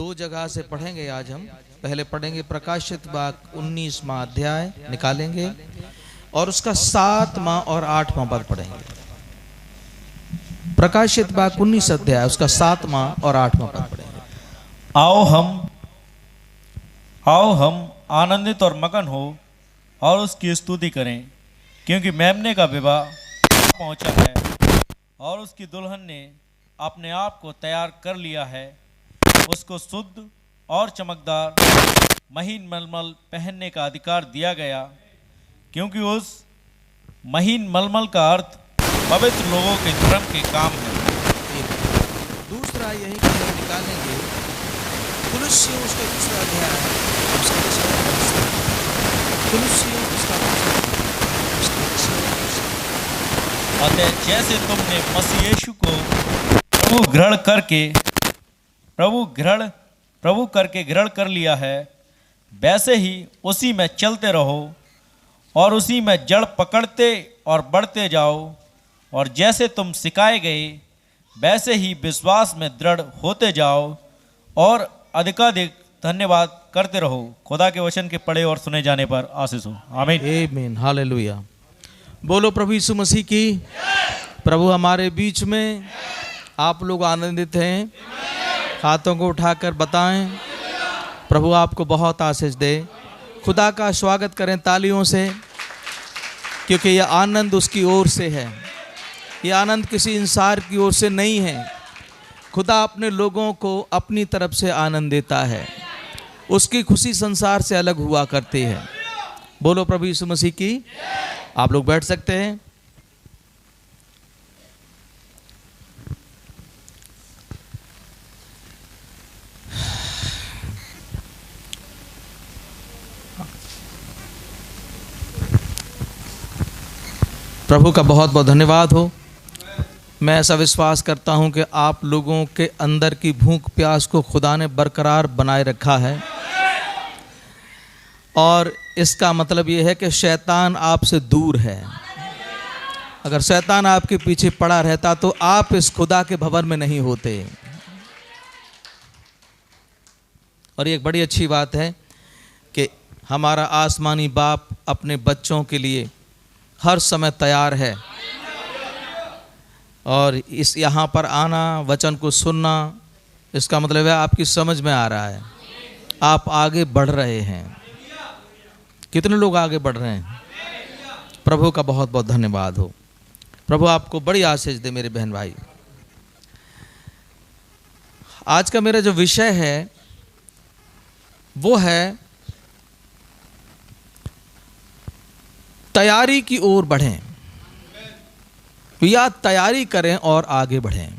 दो जगह से पढ़ेंगे आज हम। पहले पढ़ेंगे प्रकाशित वाक्य 19वां अध्याय निकालेंगे और उसका 7वां और 8वां पद पढ़ेंगे। प्रकाशित वाक्य 19 अध्याय उसका 7वां और 8वां पद पढ़ेंगे। आओ हम आनंदित और मगन हो और उसकी स्तुति करें, क्योंकि मेमने का विवाह पहुंचा है और उसकी दुल्हन ने अपने आप को तैयार कर लिया है। उसको शुद्ध और चमकदार महीन मलमल पहनने का अधिकार दिया गया, क्योंकि उस महीन मलमल का अर्थ पवित्र लोगों के धर्म के काम है। दूसरा यही कि हम निकालेंगे कुलुस्सियों उसका दूसरा अध्याय उसका 6वां पद। कुलुस्सियों उसका अतः जैसे तुमने मसीह यीशु को प्रभु करके ग्रहण कर लिया है, वैसे ही उसी में चलते रहो और उसी में जड़ पकड़ते और बढ़ते जाओ, और जैसे तुम सिखाए गए वैसे ही विश्वास में दृढ़ होते जाओ और अधिकाधिक धन्यवाद करते रहो। खुदा के वचन के पढ़े और सुने जाने पर आशीष हो। आमीन। आमीन। हालेलुया। बोलो प्रभु यीशु मसीह की। प्रभु हमारे बीच में, आप लोग आनंदित हैं? हाथों को उठाकर बताएं। प्रभु आपको बहुत आशीष दे। खुदा का स्वागत करें तालियों से, क्योंकि यह आनंद उसकी ओर से है। यह आनंद किसी इंसान की ओर से नहीं है। खुदा अपने लोगों को अपनी तरफ से आनंद देता है। उसकी खुशी संसार से अलग हुआ करती है। बोलो प्रभु यीशु मसीह की। आप लोग बैठ सकते हैं। प्रभु का बहुत बहुत धन्यवाद हो। मैं ऐसा विश्वास करता हूं कि आप लोगों के अंदर की भूख प्यास को खुदा ने बरकरार बनाए रखा है, और इसका मतलब यह है कि शैतान आपसे दूर है। अगर शैतान आपके पीछे पड़ा रहता तो आप इस खुदा के भवन में नहीं होते। और ये एक बड़ी अच्छी बात है कि हमारा आसमानी बाप अपने बच्चों के लिए हर समय तैयार है, और इस यहाँ पर आना, वचन को सुनना, इसका मतलब है आपकी समझ में आ रहा है, आप आगे बढ़ रहे हैं। कितने लोग आगे बढ़ रहे हैं? प्रभु का बहुत बहुत धन्यवाद हो। प्रभु आपको बड़ी आशीष दे मेरे बहन भाई। आज का मेरा जो विषय है वो है तैयारी की ओर बढ़ें, या तैयारी करें और आगे बढ़ें।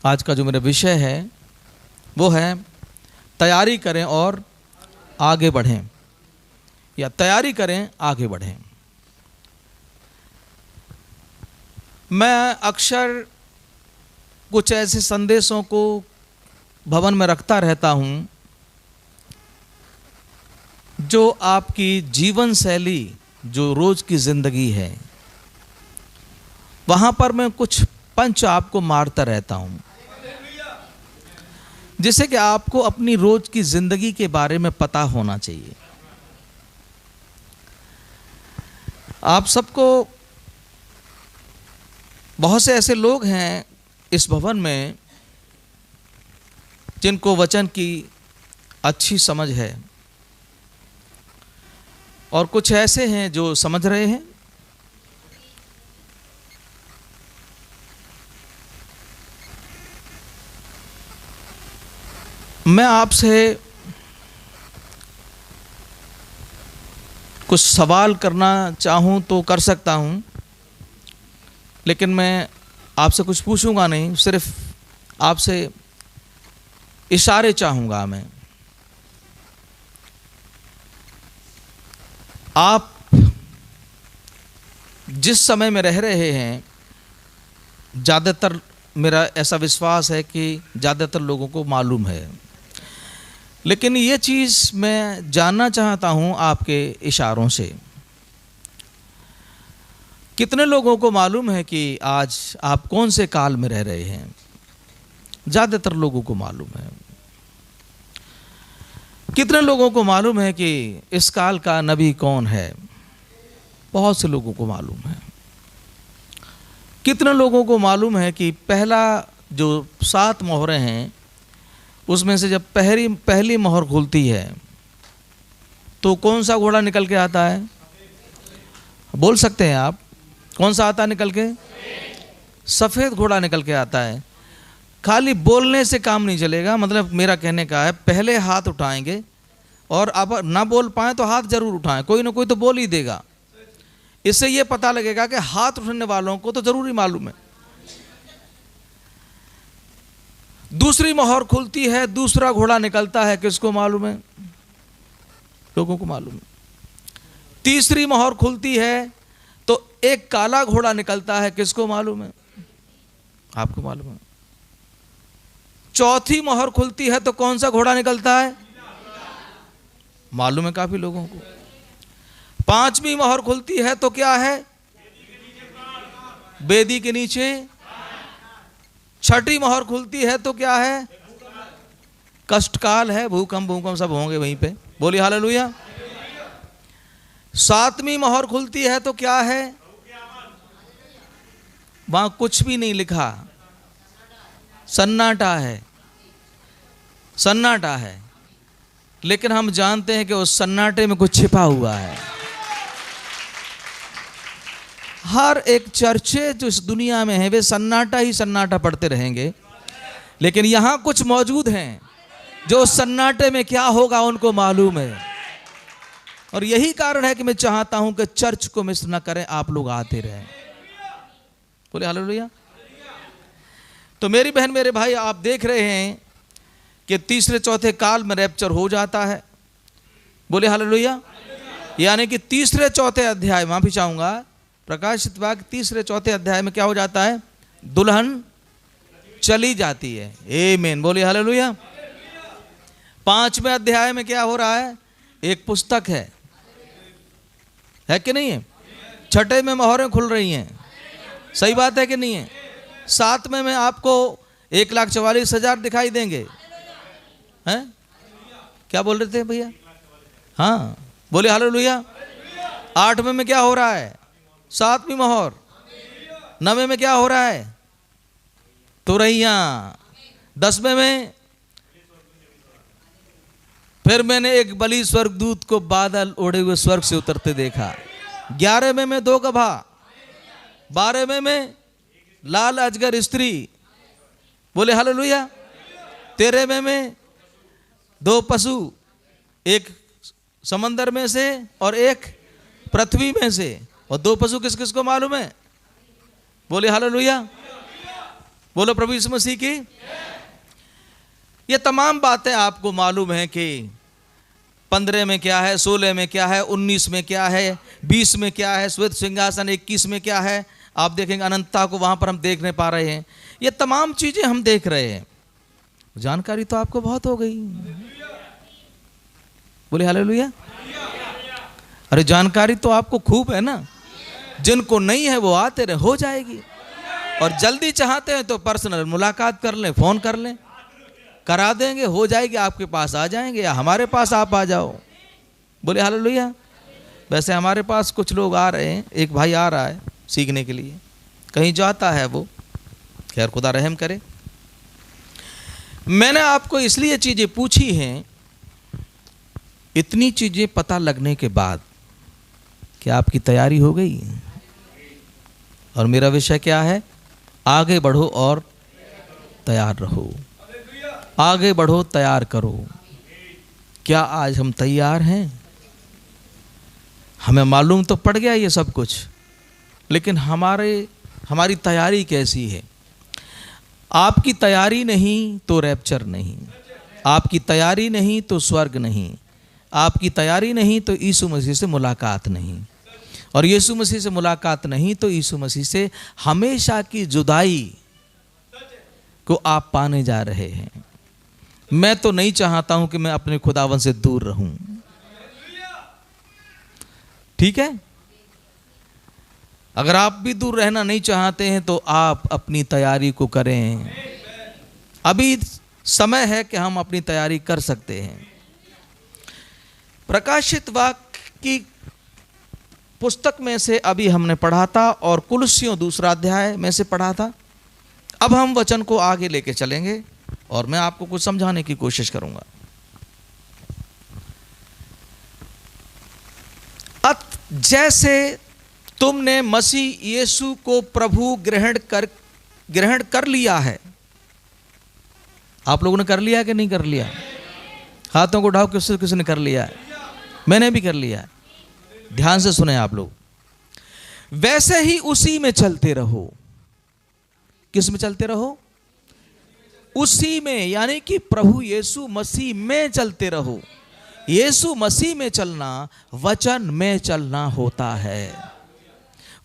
आज का जो मेरा विषय है वो है तैयारी करें और आगे बढ़ें, या तैयारी करें आगे बढ़ें। मैं अक्सर कुछ ऐसे संदेशों को भवन में रखता रहता हूं जो आपकी जीवन शैली, जो रोज की जिंदगी है, वहां पर मैं कुछ पंच आपको मारता रहता हूं, जिससे कि आपको अपनी रोज की जिंदगी के बारे में पता होना चाहिए। आप सबको, बहुत से ऐसे लोग हैं इस भवन में जिनको वचन की अच्छी समझ है, और कुछ ऐसे हैं जो समझ रहे हैं। मैं आपसे कुछ सवाल करना चाहूं तो कर सकता हूं, लेकिन मैं आपसे कुछ पूछूंगा नहीं, सिर्फ आपसे इशारे चाहूंगा। मैं आप जिस समय में रह रहे हैं, ज़्यादातर मेरा ऐसा विश्वास है कि ज़्यादातर लोगों को मालूम है, लेकिन ये चीज़ मैं जानना चाहता हूँ आपके इशारों से। कितने लोगों को मालूम है कि आज आप कौन से काल में रह रहे हैं? ज़्यादातर लोगों को मालूम है। कितने लोगों को मालूम है कि इस काल का नबी कौन है? बहुत से लोगों को मालूम है। कितने लोगों को मालूम है कि पहला जो 7 मोहरें हैं उसमें से जब पहली मोहर खुलती है तो कौन सा घोड़ा निकल के आता है? बोल सकते हैं आप? कौन सा आता है निकल के? सफ़ेद घोड़ा निकल के आता है। खाली बोलने से काम नहीं चलेगा, मतलब मेरा कहने का है पहले हाथ उठाएंगे और अब ना बोल पाए तो हाथ जरूर उठाएं, कोई ना कोई तो बोल ही देगा। इससे ये पता लगेगा कि हाथ उठाने वालों को तो जरूरी मालूम है। दूसरी मोहर खुलती है, दूसरा घोड़ा निकलता है, किसको मालूम है? लोगों को मालूम है। तीसरी मोहर खुलती है तो एक काला घोड़ा निकलता है, किसको मालूम है? आपको मालूम है। चौथी मोहर खुलती है तो कौन सा घोड़ा निकलता है? मालूम है काफी लोगों को। पांचवी मोहर खुलती है तो क्या है? बेदी के नीचे। छठी मोहर खुलती है तो क्या है? कष्टकाल है, भूकंप सब होंगे वहीं पे। बोलिए हालेलुया। सातवीं मोहर खुलती है तो क्या है? वहां कुछ भी नहीं लिखा, सन्नाटा है, सन्नाटा है। लेकिन हम जानते हैं कि उस सन्नाटे में कुछ छिपा हुआ है। हर एक चर्चे जो इस दुनिया में है वे सन्नाटा ही सन्नाटा पढ़ते रहेंगे, लेकिन यहां कुछ मौजूद हैं जो सन्नाटे में क्या होगा उनको मालूम है। और यही कारण है कि मैं चाहता हूं कि चर्च को मिस न करें, आप लोग आते रहें। बोले हालेलुया। तो मेरी बहन मेरे भाई, आप देख रहे हैं कि तीसरे चौथे काल में रैप्चर हो जाता है। बोले हालेलुया। यानी कि तीसरे चौथे अध्याय, माफी चाहूंगा, प्रकाशित वाक्य तीसरे चौथे अध्याय में क्या हो जाता है? दुल्हन चली जाती है। आमीन। बोले हालेलुया। 5वें अध्याय में क्या हो रहा है? एक पुस्तक है कि नहीं है? 6ठे में मोहरें खुल रही हैं, सही बात है कि नहीं है? 7वें में आपको 1,44,000 दिखाई देंगे, हैं? क्या बोल रहे थे भैया? हाँ, बोले हालेलुया। 8वें में क्या हो रहा है? 7वीं मोहर। 9वें में क्या हो रहा है? तुरैया। 10वें में फिर मैंने एक बलि स्वर्गदूत को बादल ओढ़े हुए स्वर्ग से उतरते देखा। 11वें में 2 गधा। 12वें में लाल अजगर स्त्री। बोले हालेलुया। 13वें में 2 पशु, एक समंदर में से और एक पृथ्वी में से। और 2 पशु किस किस को मालूम है? बोले हालेलुया। बोलो प्रभु यीशु मसीह की। ये तमाम बातें आपको मालूम है कि 15 में क्या है, 16 में क्या है, 19 में क्या है, 20 में क्या है, श्वेत सिंहासन, 21 में क्या है। आप देखेंगे अनंतता को वहां पर हम देखने पा रहे हैं। ये तमाम चीजें हम देख रहे हैं। जानकारी तो आपको बहुत हो गई। बोले हालेलुया। अरे जानकारी तो आपको खूब है ना। जिनको नहीं है वो आते रहे, हो जाएगी। और जल्दी चाहते हैं तो पर्सनल मुलाकात कर लें, फोन कर लें, करा देंगे, हो जाएगी। आपके पास आ जाएंगे या हमारे पास आप आ जाओ। बोले हालेलुया। वैसे हमारे पास कुछ लोग आ रहे हैं, एक भाई आ रहा है सीखने के लिए, कहीं जाता है वो, खैर खुदा रहम करे। मैंने आपको इसलिए चीजें पूछी हैं, इतनी चीजें पता लगने के बाद कि आपकी तैयारी हो गई। और मेरा विषय क्या है? आगे बढ़ो और तैयार रहो। आगे बढ़ो, तैयार करो। क्या आज हम तैयार हैं? हमें मालूम तो पड़ गया ये सब कुछ, लेकिन हमारी तैयारी कैसी है? आपकी तैयारी नहीं तो रैप्चर नहीं, आपकी तैयारी नहीं तो स्वर्ग नहीं, आपकी तैयारी नहीं तो यीशु मसीह से मुलाकात नहीं, और यीशु मसीह से मुलाकात नहीं तो यीशु मसीह से हमेशा की जुदाई को आप पाने जा रहे हैं। मैं तो नहीं चाहता हूं कि मैं अपने खुदावन से दूर रहूं। ठीक है? अगर आप भी दूर रहना नहीं चाहते हैं तो आप अपनी तैयारी को करें। अभी समय है कि हम अपनी तैयारी कर सकते हैं। प्रकाशित वाक्य की पुस्तक में से अभी हमने पढ़ा था और कुलुस्सियों दूसरा अध्याय में से पढ़ा था। अब हम वचन को आगे लेके चलेंगे और मैं आपको कुछ समझाने की कोशिश करूंगा। जैसे तुमने मसीह यीशु को प्रभु ग्रहण कर लिया है। आप लोगों ने कर लिया कि नहीं कर लिया? हाथों को उठाओ, किसने कर लिया है? मैंने भी कर लिया है। ध्यान से सुने आप लोग। वैसे ही उसी में चलते रहो। किस में चलते रहो? उसी में, यानी कि प्रभु यीशु मसीह में चलते रहो। यीशु मसीह में चलना वचन में चलना होता है।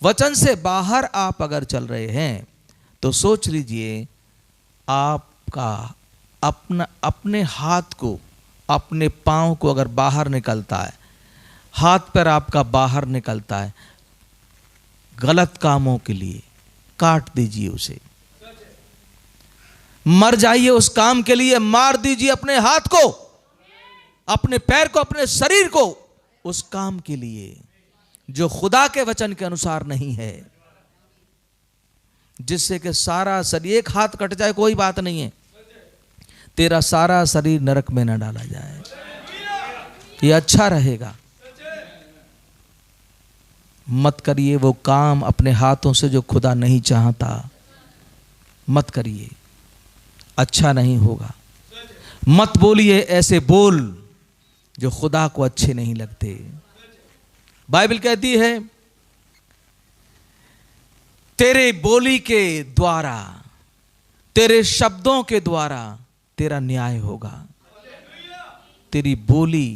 वचन से बाहर आप अगर चल रहे हैं तो सोच लीजिए आपका अपने हाथ को, अपने पांव को अगर बाहर निकलता है, हाथ पैर आपका बाहर निकलता है गलत कामों के लिए, काट दीजिए उसे। मर जाइए उस काम के लिए, मार दीजिए अपने हाथ को, अपने पैर को, अपने शरीर को उस काम के लिए जो खुदा के वचन के अनुसार नहीं है। जिससे कि सारा शरीर, एक हाथ कट जाए कोई बात नहीं है, तेरा सारा शरीर नरक में न डाला जाए, ये अच्छा रहेगा। मत करिए वो काम अपने हाथों से जो खुदा नहीं चाहता, मत करिए, अच्छा नहीं होगा। मत बोलिए ऐसे बोल जो खुदा को अच्छे नहीं लगते। बाइबल कहती है तेरे बोली के द्वारा, तेरे शब्दों के द्वारा तेरा न्याय होगा। तेरी बोली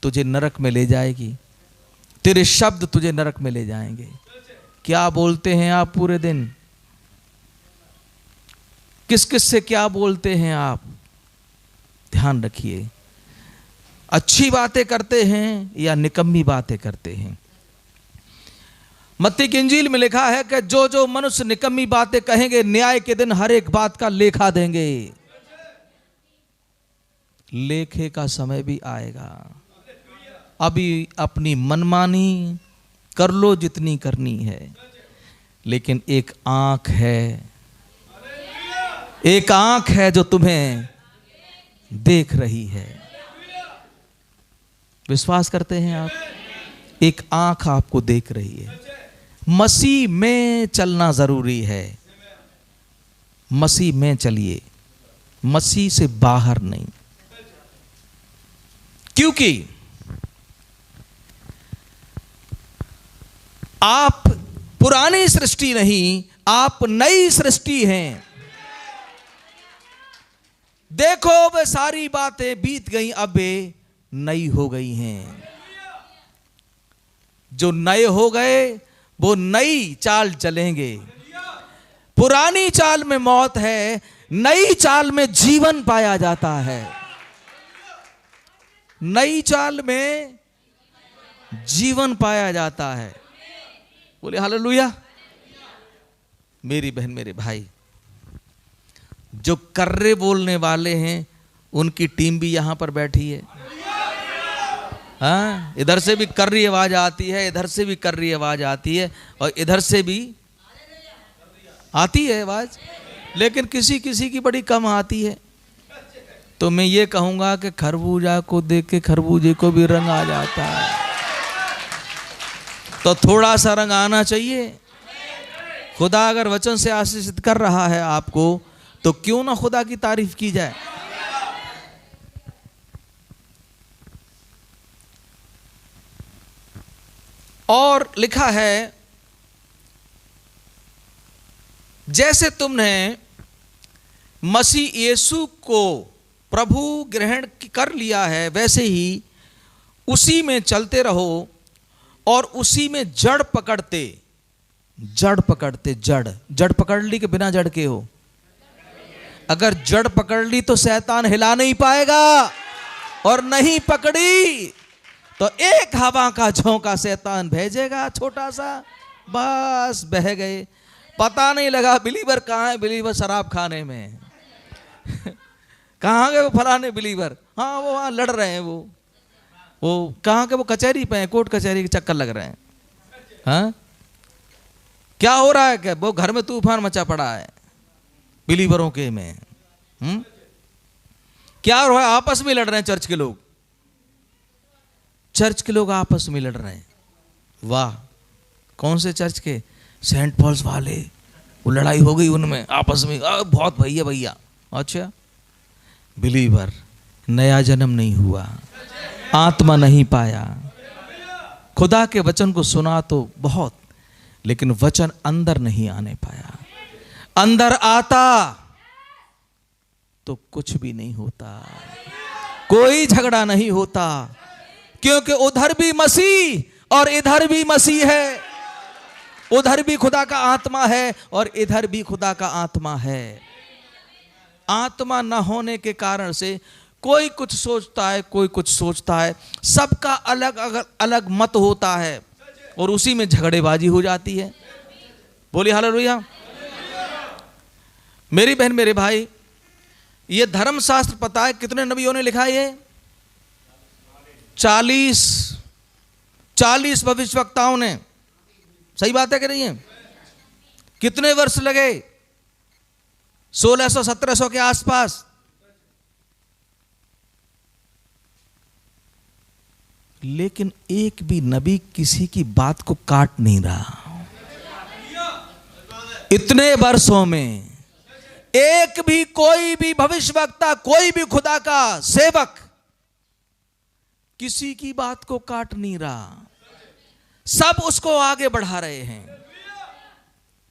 तुझे नरक में ले जाएगी, तेरे शब्द तुझे नरक में ले जाएंगे। क्या बोलते हैं आप पूरे दिन? किस किस से क्या बोलते हैं आप? ध्यान रखिए, अच्छी बातें करते हैं या निकम्मी बातें करते हैं। मत्ती की इंजील में लिखा है कि जो जो मनुष्य निकम्मी बातें कहेंगे न्याय के दिन हर एक बात का लेखा देंगे। लेखे का समय भी आएगा। अभी अपनी मनमानी कर लो जितनी करनी है, लेकिन एक आंख है जो तुम्हें देख रही है। विश्वास करते हैं आप? एक आंख आपको देख रही है। मसीह में चलना जरूरी है। मसीह में चलिए, मसीह से बाहर नहीं। क्योंकि आप पुरानी सृष्टि नहीं, आप नई सृष्टि हैं। देखो वे सारी बातें बीत गई, अब वे नई हो गई हैं। जो नए हो गए वो नई चाल चलेंगे। पुरानी चाल में मौत है, नई चाल में जीवन पाया जाता है। नई चाल में जीवन पाया जाता है। बोले हालेलुया। मेरी बहन, मेरे भाई, जो कर्रे बोलने वाले हैं उनकी टीम भी यहां पर बैठी है। हाँ, इधर से भी कर्री आवाज आती है, इधर से भी कर्री आवाज आती है, और इधर से भी आती है आवाज, लेकिन किसी किसी की बड़ी कम आती है। तो मैं ये कहूंगा कि खरबूजा को देख के खरबूजे को भी रंग आ जाता है, तो थोड़ा सा रंग आना चाहिए। खुदा अगर वचन से आशीषित कर रहा है आपको, तो क्यों ना खुदा की तारीफ की जाए। और लिखा है जैसे तुमने मसीह यीशु को प्रभु ग्रहण कर लिया है, वैसे ही उसी में चलते रहो और उसी में जड़ पकड़ते जड़ पकड़ ली कि बिना जड़ के हो? अगर जड़ पकड़ ली तो शैतान हिला नहीं पाएगा, और नहीं पकड़ी तो एक हवा का झोंका शैतान भेजेगा छोटा सा, बस बह गए। पता नहीं लगा बिलीवर कहाँ है। बिलीवर शराब खाने में कहाँ गए वो फलाने बिलीवर? हाँ वो वहाँ लड़ रहे हैं वो। वो कहाँ के, वो कचहरी पे हैं, कोर्ट कचहरी के चक्कर लग रहे हैं। हाँ, क्या हो रहा है? क्या वो घर में तूफान मचा पड़ा है बिलीवरों के में। क्या हो रहा है? आपस में लड़ रहे हैं चर्च के लोग, चर्च के लोग आपस में लड़ रहे हैं। वाह, कौन से चर्च के? सेंट पॉल्स वाले, वो लड़ाई हो गई उनमें आपस में, बहुत भैया भैया। अच्छा, बिलीवर नया जन्म नहीं हुआ, आत्मा नहीं पाया, खुदा के वचन को सुना तो बहुत, लेकिन वचन अंदर नहीं आने पाया। अंदर आता तो कुछ भी नहीं होता, कोई झगड़ा नहीं होता, क्योंकि उधर भी मसीह और इधर भी मसीह है। उधर भी खुदा का आत्मा है और इधर भी खुदा का आत्मा है। आत्मा न होने के कारण से कोई कुछ सोचता है, कोई कुछ सोचता है, सबका अलग अलग मत होता है और उसी में झगड़ेबाजी हो जाती है। बोलिए हालेलुया। मेरी बहन, मेरे भाई, ये धर्मशास्त्र पता है कितने नबियों ने लिखा? ये 40 भविष्यवक्ताओं ने। सही बात है कि नहीं है? कितने वर्ष लगे? 1600-1700 के आसपास। लेकिन एक भी नबी किसी की बात को काट नहीं रहा। इतने वर्षों में एक भी, कोई भी भविष्यवक्ता, कोई भी खुदा का सेवक किसी की बात को काट नहीं रहा, सब उसको आगे बढ़ा रहे हैं।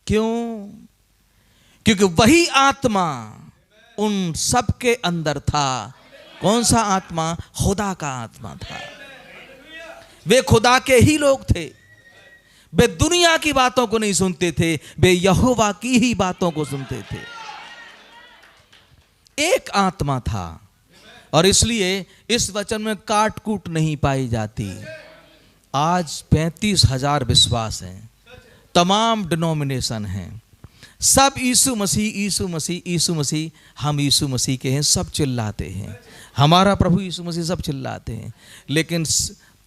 क्यों? क्योंकि वही आत्मा उन सब के अंदर था। कौन सा आत्मा? खुदा का आत्मा था। वे खुदा के ही लोग थे। वे दुनिया की बातों को नहीं सुनते थे, वे यहोवा की ही बातों को सुनते थे। एक आत्मा था और इसलिए इस वचन में काट कूट नहीं पाई जाती। आज 35,000 विश्वास हैं, तमाम डिनोमिनेशन हैं, सब यीशु मसीह, यीशु मसीह, यीशु मसीह, हम यीशु मसीह के हैं, सब चिल्लाते हैं, हमारा प्रभु यीशु मसीह, सब चिल्लाते हैं। लेकिन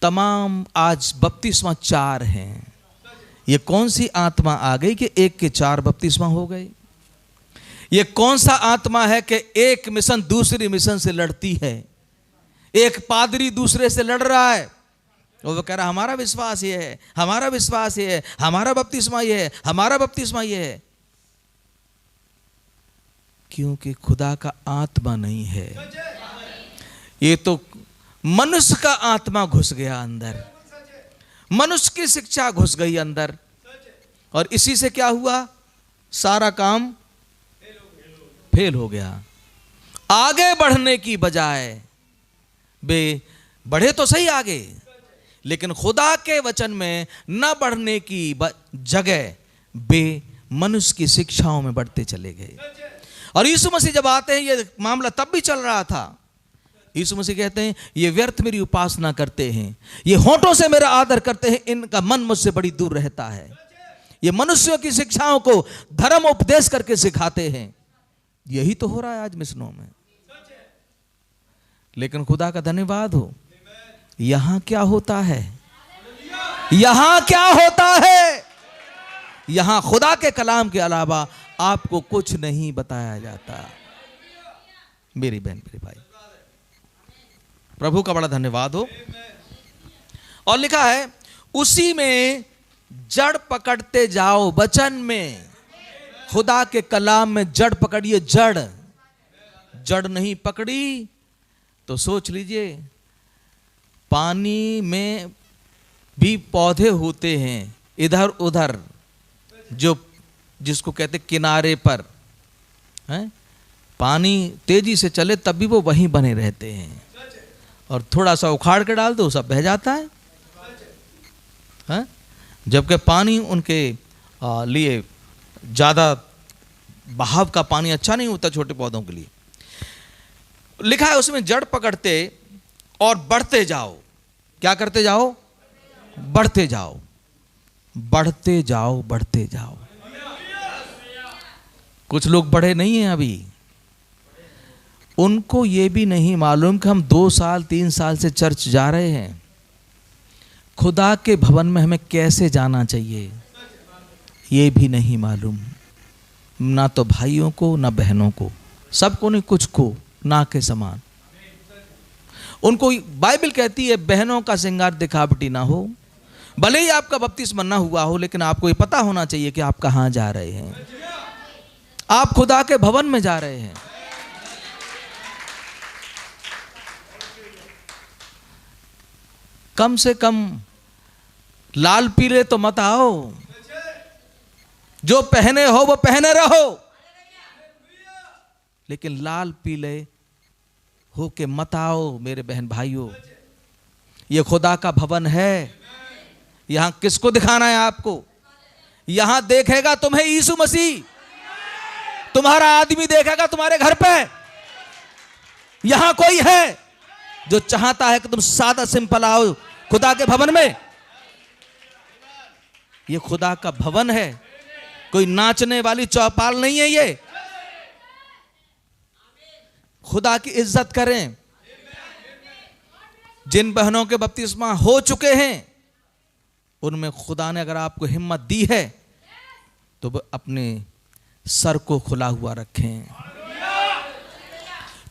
तमाम आज बपतिस्मा 4 हैं। ये कौन सी आत्मा आ गई कि एक के 4 बपतिस्मा हो गए? ये कौन सा आत्मा है कि एक मिशन दूसरी मिशन से लड़ती है? एक पादरी दूसरे से लड़ रहा है और वो कह रहा हमारा विश्वास ये है, हमारा विश्वास ये है, हमारा बपतिस्मा ये है, हमारा बपतिस्मा ये है। क्योंकि खुदा का आत्मा नहीं है। ये तो मनुष्य का आत्मा घुस गया अंदर, मनुष्य की शिक्षा घुस गई अंदर, और इसी से क्या हुआ? सारा काम फेल हो गया। आगे बढ़ने की बजाय वे बढ़े तो सही आगे, लेकिन खुदा के वचन में न बढ़ने की जगह वे मनुष्य की शिक्षाओं में बढ़ते चले गए। और यीशु मसीह जब आते हैं, ये मामला तब भी चल रहा था। यीशु मसीह कहते हैं ये व्यर्थ मेरी उपासना करते हैं, ये होठों से मेरा आदर करते हैं, इनका मन मुझसे बड़ी दूर रहता है। ये मनुष्यों की शिक्षाओं को धर्म उपदेश करके सिखाते हैं। यही तो हो रहा है आज मिशनों में। लेकिन खुदा का धन्यवाद हो, यहां क्या होता है? यहां क्या होता है? यहां खुदा के कलाम के अलावा आपको कुछ नहीं बताया जाता। मेरी बहन, मेरे भाई, प्रभु का बड़ा धन्यवाद हो। और लिखा है उसी में जड़ पकड़ते जाओ। वचन में, खुदा के कलाम में जड़ पकड़िए। जड़ नहीं पकड़ी तो सोच लीजिए, पानी में भी पौधे होते हैं इधर उधर, जो जिसको कहते किनारे पर हैं, पानी तेजी से चले तब भी वो वहीं बने रहते हैं, और थोड़ा सा उखाड़ के डाल दो सब बह जाता है। जबकि पानी उनके लिए ज़्यादा बहाव का पानी अच्छा नहीं होता छोटे पौधों के लिए। लिखा है उसमें जड़ पकड़ते और बढ़ते जाओ। क्या करते जाओ? बढ़ते जाओ, बढ़ते जाओ, बढ़ते जाओ। कुछ लोग बढ़े नहीं हैं अभी, उनको ये भी नहीं मालूम कि हम 2 साल 3 साल से चर्च जा रहे हैं, खुदा के भवन में हमें कैसे जाना चाहिए ये भी नहीं मालूम, ना तो भाइयों को ना बहनों को, सबको नहीं, कुछ को ना के समान। उनको बाइबल कहती है बहनों का श्रृंगार दिखावटी ना हो, भले ही आपका बपतिस्मा ना हुआ हो, लेकिन आपको ये पता होना चाहिए कि आप कहां जा रहे हैं। आप खुदा के भवन में जा रहे हैं। कम से कम लाल पीले तो मत आओ, जो पहने हो वो पहने रहो, लेकिन लाल पीले हो के मत आओ मेरे बहन भाइयों। ये खुदा का भवन है। यहां किसको दिखाना है आपको? यहां देखेगा तुम्हें यीशु मसीह, तुम्हारा आदमी देखेगा तुम्हारे घर पे। यहां कोई है जो चाहता है कि तुम सादा सिंपल आओ खुदा के भवन में? ये खुदा का भवन है, कोई नाचने वाली चौपाल नहीं है। ये खुदा की इज्जत करें। जिन बहनों के बपतिस्मा हो चुके हैं उनमें खुदा ने अगर आपको हिम्मत दी है तो अपने सर को खुला हुआ रखें,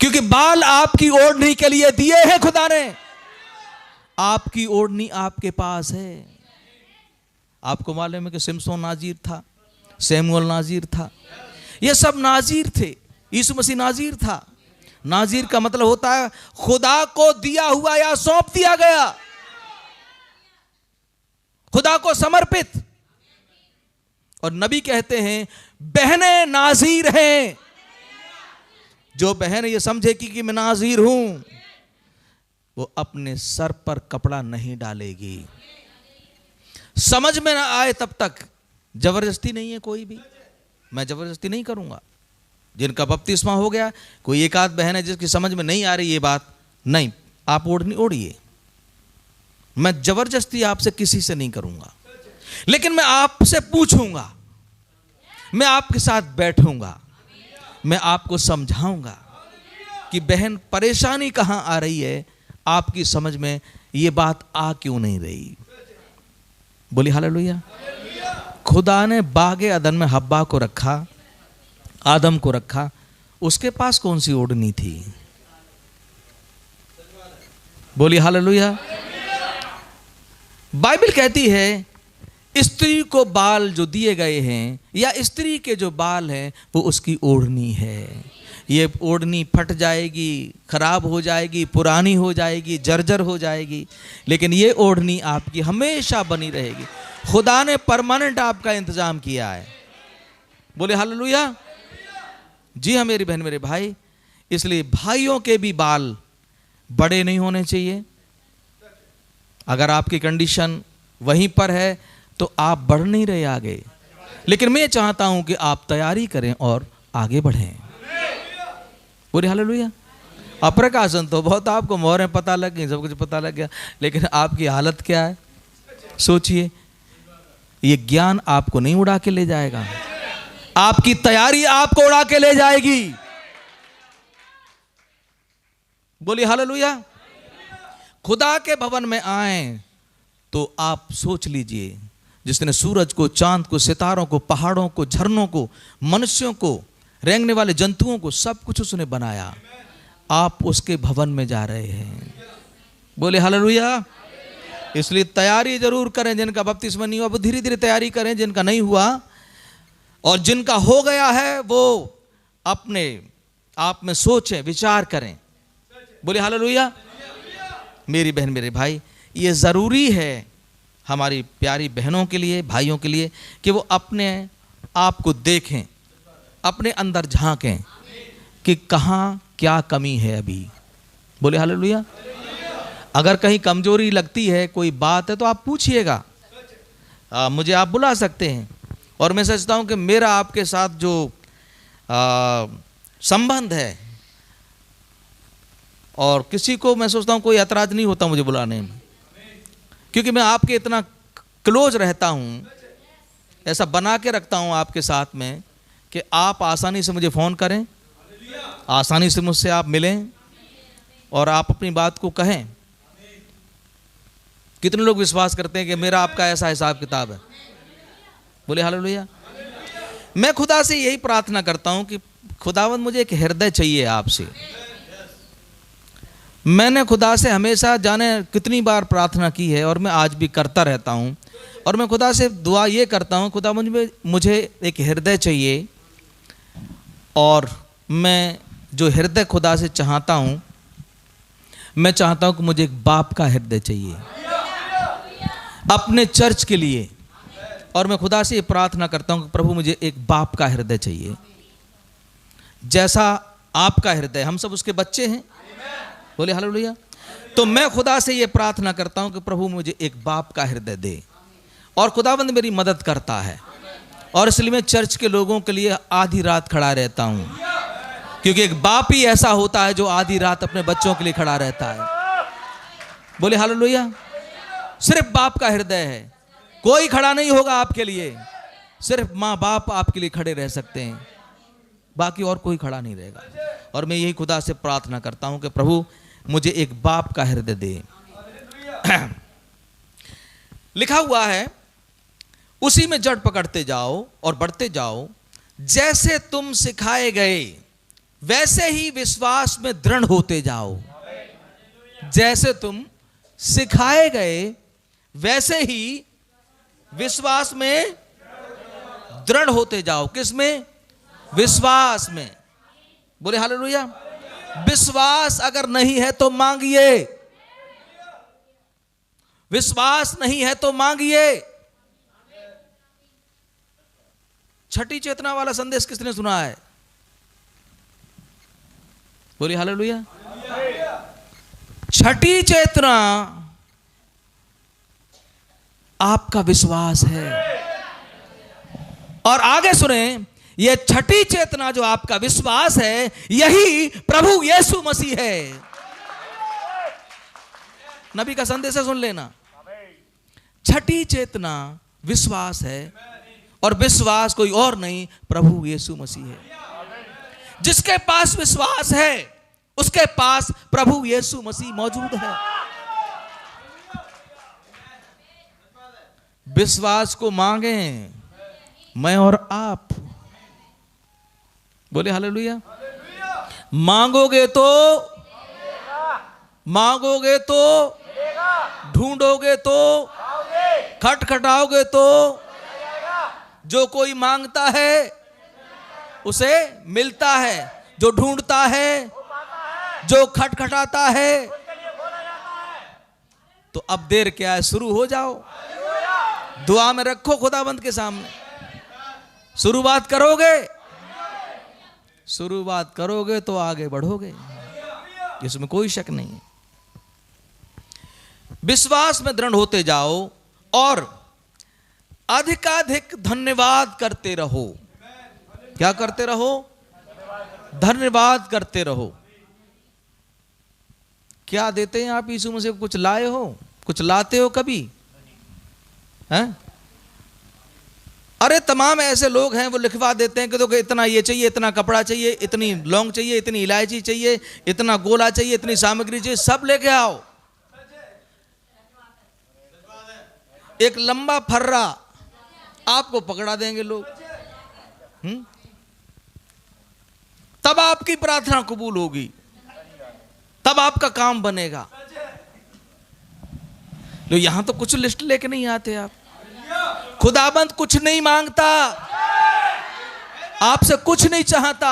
क्योंकि बाल आपकी ओढ़नी के लिए दिए हैं खुदा ने। आपकी ओढ़नी आपके पास है। आपको मालूम है कि सिमसोन नाजीर था, सैमुअल नाजीर था, ये सब नाजीर थे। यीशु मसीह नाजीर था। नाजीर का मतलब होता है खुदा को दिया हुआ या सौंप दिया गया, खुदा को समर्पित। और नबी कहते हैं बहनें नाजीर हैं। जो बहन ये समझेगी कि मैं नाजीर हूं, वो अपने सर पर कपड़ा नहीं डालेगी। समझ में ना आए तब तक जबरदस्ती नहीं है कोई भी, मैं जबरदस्ती नहीं करूंगा। जिनका बपतिस्मा हो गया, कोई एक आध बहन है जिसकी समझ में नहीं आ रही ये बात, नहीं, आप ओढ़नी ओढ़िए, मैं जबरदस्ती आपसे किसी से नहीं करूंगा। लेकिन मैं आपसे पूछूंगा, मैं आपके साथ बैठूंगा, मैं आपको समझाऊंगा कि बहन परेशानी कहां आ रही है, आपकी समझ में ये बात आ क्यों नहीं रही। बोली हालेलुया। खुदा ने बागे अदन में हब्बा को रखा, आदम को रखा, उसके पास कौन सी ओढ़नी थी? बोली हालेलुया। बाइबल कहती है स्त्री को बाल जो दिए गए हैं या स्त्री के जो बाल हैं वो उसकी ओढ़नी है। ये ओढ़नी फट जाएगी, खराब हो जाएगी, पुरानी हो जाएगी, जर्जर हो जाएगी, लेकिन ये ओढ़नी आपकी हमेशा बनी रहेगी। खुदा ने परमानेंट आपका इंतजाम किया है। बोले हालेलुया। जी हाँ मेरी बहन मेरे भाई, इसलिए भाइयों के भी बाल बड़े नहीं होने चाहिए। अगर आपकी कंडीशन वहीं पर है तो आप बढ़ नहीं रहे आगे, लेकिन मैं चाहता हूं कि आप तैयारी करें और आगे बढ़ें। बोले हालेलुया। अप्रकाशन तो बहुत आपको मोहरें पता लग गई, सब कुछ पता लग गया, लेकिन आपकी हालत क्या है सोचिए। ये ज्ञान आपको नहीं उड़ा के ले जाएगा, आपकी तैयारी आपको उड़ा के ले जाएगी। बोलिए हालेलुया। खुदा के भवन में आए तो आप सोच लीजिए, जिसने सूरज को, चांद को, सितारों को, पहाड़ों को, झरनों को, मनुष्यों को, रेंगने वाले जंतुओं को, सब कुछ उसने बनाया। आप उसके भवन में जा रहे हैं। बोले हालेलुया। इसलिए तैयारी जरूर करें। जिनका बपतिस्मा नहीं हुआ वो धीरे धीरे तैयारी करें, जिनका नहीं हुआ और जिनका हो गया है वो अपने आप में सोचें, विचार करें। बोले हालेलुया। मेरी बहन मेरे भाई, ये ज़रूरी है हमारी प्यारी बहनों के लिए, भाइयों के लिए, कि वो अपने आप को देखें, अपने अंदर झांकें कि कहाँ क्या कमी है अभी। बोले हालेलुया। अगर कहीं कमजोरी लगती है, कोई बात है, तो आप पूछिएगा, मुझे आप बुला सकते हैं। और मैं सोचता हूँ कि मेरा आपके साथ जो संबंध है, और किसी को मैं सोचता हूँ कोई ऐतराज नहीं होता मुझे बुलाने में, क्योंकि मैं आपके इतना क्लोज रहता हूँ, ऐसा बना के रखता हूँ आपके साथ में कि आप आसानी से मुझे फ़ोन करें, आसानी से मुझसे आप मिलें और आप अपनी बात को कहें। कितने लोग विश्वास करते हैं कि मेरा आपका ऐसा हिसाब किताब है? बोले हालेलुया। मैं खुदा से यही प्रार्थना करता हूं कि खुदावंद मुझे एक हृदय चाहिए आपसे। मैंने खुदा से हमेशा जाने कितनी बार प्रार्थना की है और मैं आज भी करता रहता हूं, और मैं खुदा से दुआ ये करता हूं, खुदा मुझे एक हृदय चाहिए, और मैं जो हृदय खुदा से चाहता हूं, मैं चाहता हूं कि मुझे एक बाप का हृदय चाहिए अपने चर्च के लिए। और मैं खुदा से ये प्रार्थना करता हूं कि प्रभु मुझे एक बाप का हृदय चाहिए, जैसा आपका हृदय। हम सब उसके बच्चे हैं, बोले हालेलुया। तो मैं खुदा से ये प्रार्थना करता हूं कि प्रभु मुझे एक बाप का हृदय दे, और खुदावंद मेरी मदद करता है, और इसलिए मैं चर्च के लोगों के लिए आधी रात खड़ा रहता हूं, क्योंकि एक बाप ही ऐसा होता है जो आधी रात अपने बच्चों के लिए खड़ा रहता है। बोले हालेलुया। सिर्फ बाप का हृदय है, कोई खड़ा नहीं होगा आपके लिए, सिर्फ माँ बाप आपके लिए खड़े रह सकते हैं, बाकी और कोई खड़ा नहीं रहेगा। और मैं यही खुदा से प्रार्थना करता हूं कि प्रभु मुझे एक बाप का हृदय दे। लिखा हुआ है, उसी में जड़ पकड़ते जाओ और बढ़ते जाओ, जैसे तुम सिखाए गए वैसे ही विश्वास में दृढ़ होते जाओ। जैसे तुम सिखाए गए वैसे ही विश्वास में दृढ़ होते जाओ। किस में? विश्वास में। बोले हालेलुया। विश्वास अगर नहीं है तो मांगिए, विश्वास नहीं है तो मांगिए। छठी चेतना वाला संदेश किसने सुना है? बोले हालेलुया। छठी चेतना आपका विश्वास है। और आगे सुने, यह छठी चेतना जो आपका विश्वास है, यही प्रभु यीशु मसीह है। नबी का संदेश है, सुन लेना। छठी चेतना विश्वास है, और विश्वास कोई और नहीं, प्रभु यीशु मसीह है। जिसके पास विश्वास है उसके पास प्रभु यीशु मसीह मौजूद है। विश्वास को मांगें, मैं और आप। बोले हालेलुया। मांगोगे तो ढूंढोगे तो, खटखटाओगे तो, जो कोई मांगता है उसे मिलता है, जो ढूंढता है, जो खटखटाता है। तो अब देर क्या है, शुरू हो जाओ। दुआ में रखो खुदाबंद के सामने। शुरुआत करोगे तो आगे बढ़ोगे, इसमें कोई शक नहीं है। विश्वास में दृढ़ होते जाओ और अधिकाधिक धन्यवाद करते रहो। क्या करते रहो? धन्यवाद करते रहो। क्या देते हैं आप यीशु मसीह को? कुछ लाए हो? कुछ लाते हो कभी? हैं? अरे तमाम ऐसे लोग हैं, वो लिखवा देते हैं कि तो इतना ये चाहिए, इतना कपड़ा चाहिए, इतनी लौंग चाहिए, इतनी इलायची चाहिए, इतना गोला चाहिए, इतनी सामग्री चाहिए, सब लेके आओ। एक लंबा फर्रा आपको पकड़ा देंगे लोग। तब आपकी प्रार्थना कबूल होगी, तब आपका काम बनेगा। लो, यहां तो कुछ लिस्ट लेके नहीं आते आप। खुदाबंद कुछ नहीं मांगता, आपसे कुछ नहीं चाहता,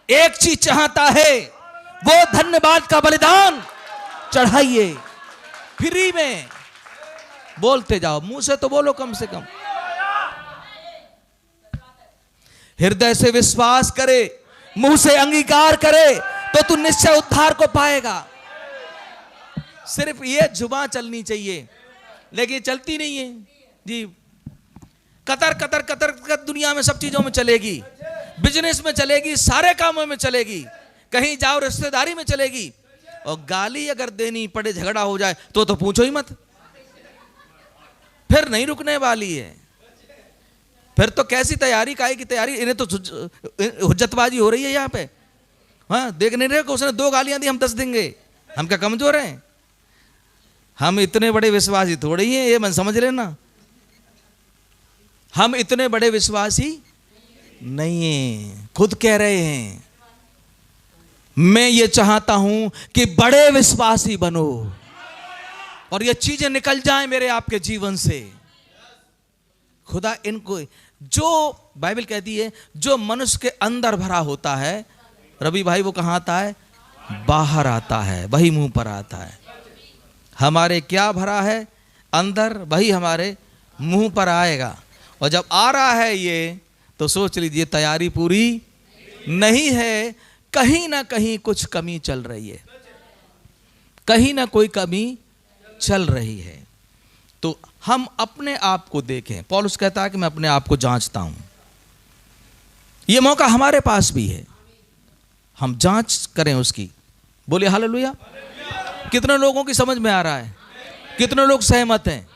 एक चीज चाहता है, वो धन्यवाद का बलिदान चढ़ाइए। फ्री में बोलते जाओ, मुंह से तो बोलो कम से कम। हृदय से विश्वास करे, मुंह से अंगीकार करे, तो तू निश्चय उद्धार को पाएगा। सिर्फ ये जुबान चलनी चाहिए, लेकिन चलती नहीं है जी। कतर कतर कतर कतर दुनिया में सब चीजों में चलेगी, बिजनेस में चलेगी, सारे कामों में चलेगी, कहीं जाओ रिश्तेदारी में चलेगी। और गाली अगर देनी पड़े, झगड़ा हो जाए तो पूछो ही मत, फिर नहीं रुकने वाली है। फिर तो कैसी तैयारी, काहे की तैयारी। इन्हें तो हुज्जतबाजी हो रही है यहाँ पे। हाँ, देख नहीं रहे कि उसने 2 गालियां दी, हम 10 देंगे। हम क्या कमजोर हैं? हम इतने बड़े विश्वासी थोड़े ही हैं, ये मन समझ लेना। हम इतने बड़े विश्वासी नहीं हैं। खुद कह रहे हैं मैं ये चाहता हूं कि बड़े विश्वासी बनो और ये चीजें निकल जाएं मेरे आपके जीवन से। खुदा इनको, जो बाइबल कहती है जो मनुष्य के अंदर भरा होता है रवि भाई, वो कहां आता है? बाहर आता है, वही मुंह पर आता है। हमारे क्या भरा है अंदर, वही हमारे मुंह पर आएगा। और जब आ रहा है ये, तो सोच लीजिए तैयारी पूरी नहीं है, कहीं ना कहीं कुछ कमी चल रही है, कहीं ना कोई कमी चल रही है। तो हम अपने आप को देखें। पौलुस कहता है कि मैं अपने आप को जांचता हूं। यह मौका हमारे पास भी है, हम जांच करें उसकी। बोले हालेलुया। कितने लोगों की समझ में आ रहा है? कितने लोग सहमत हैं?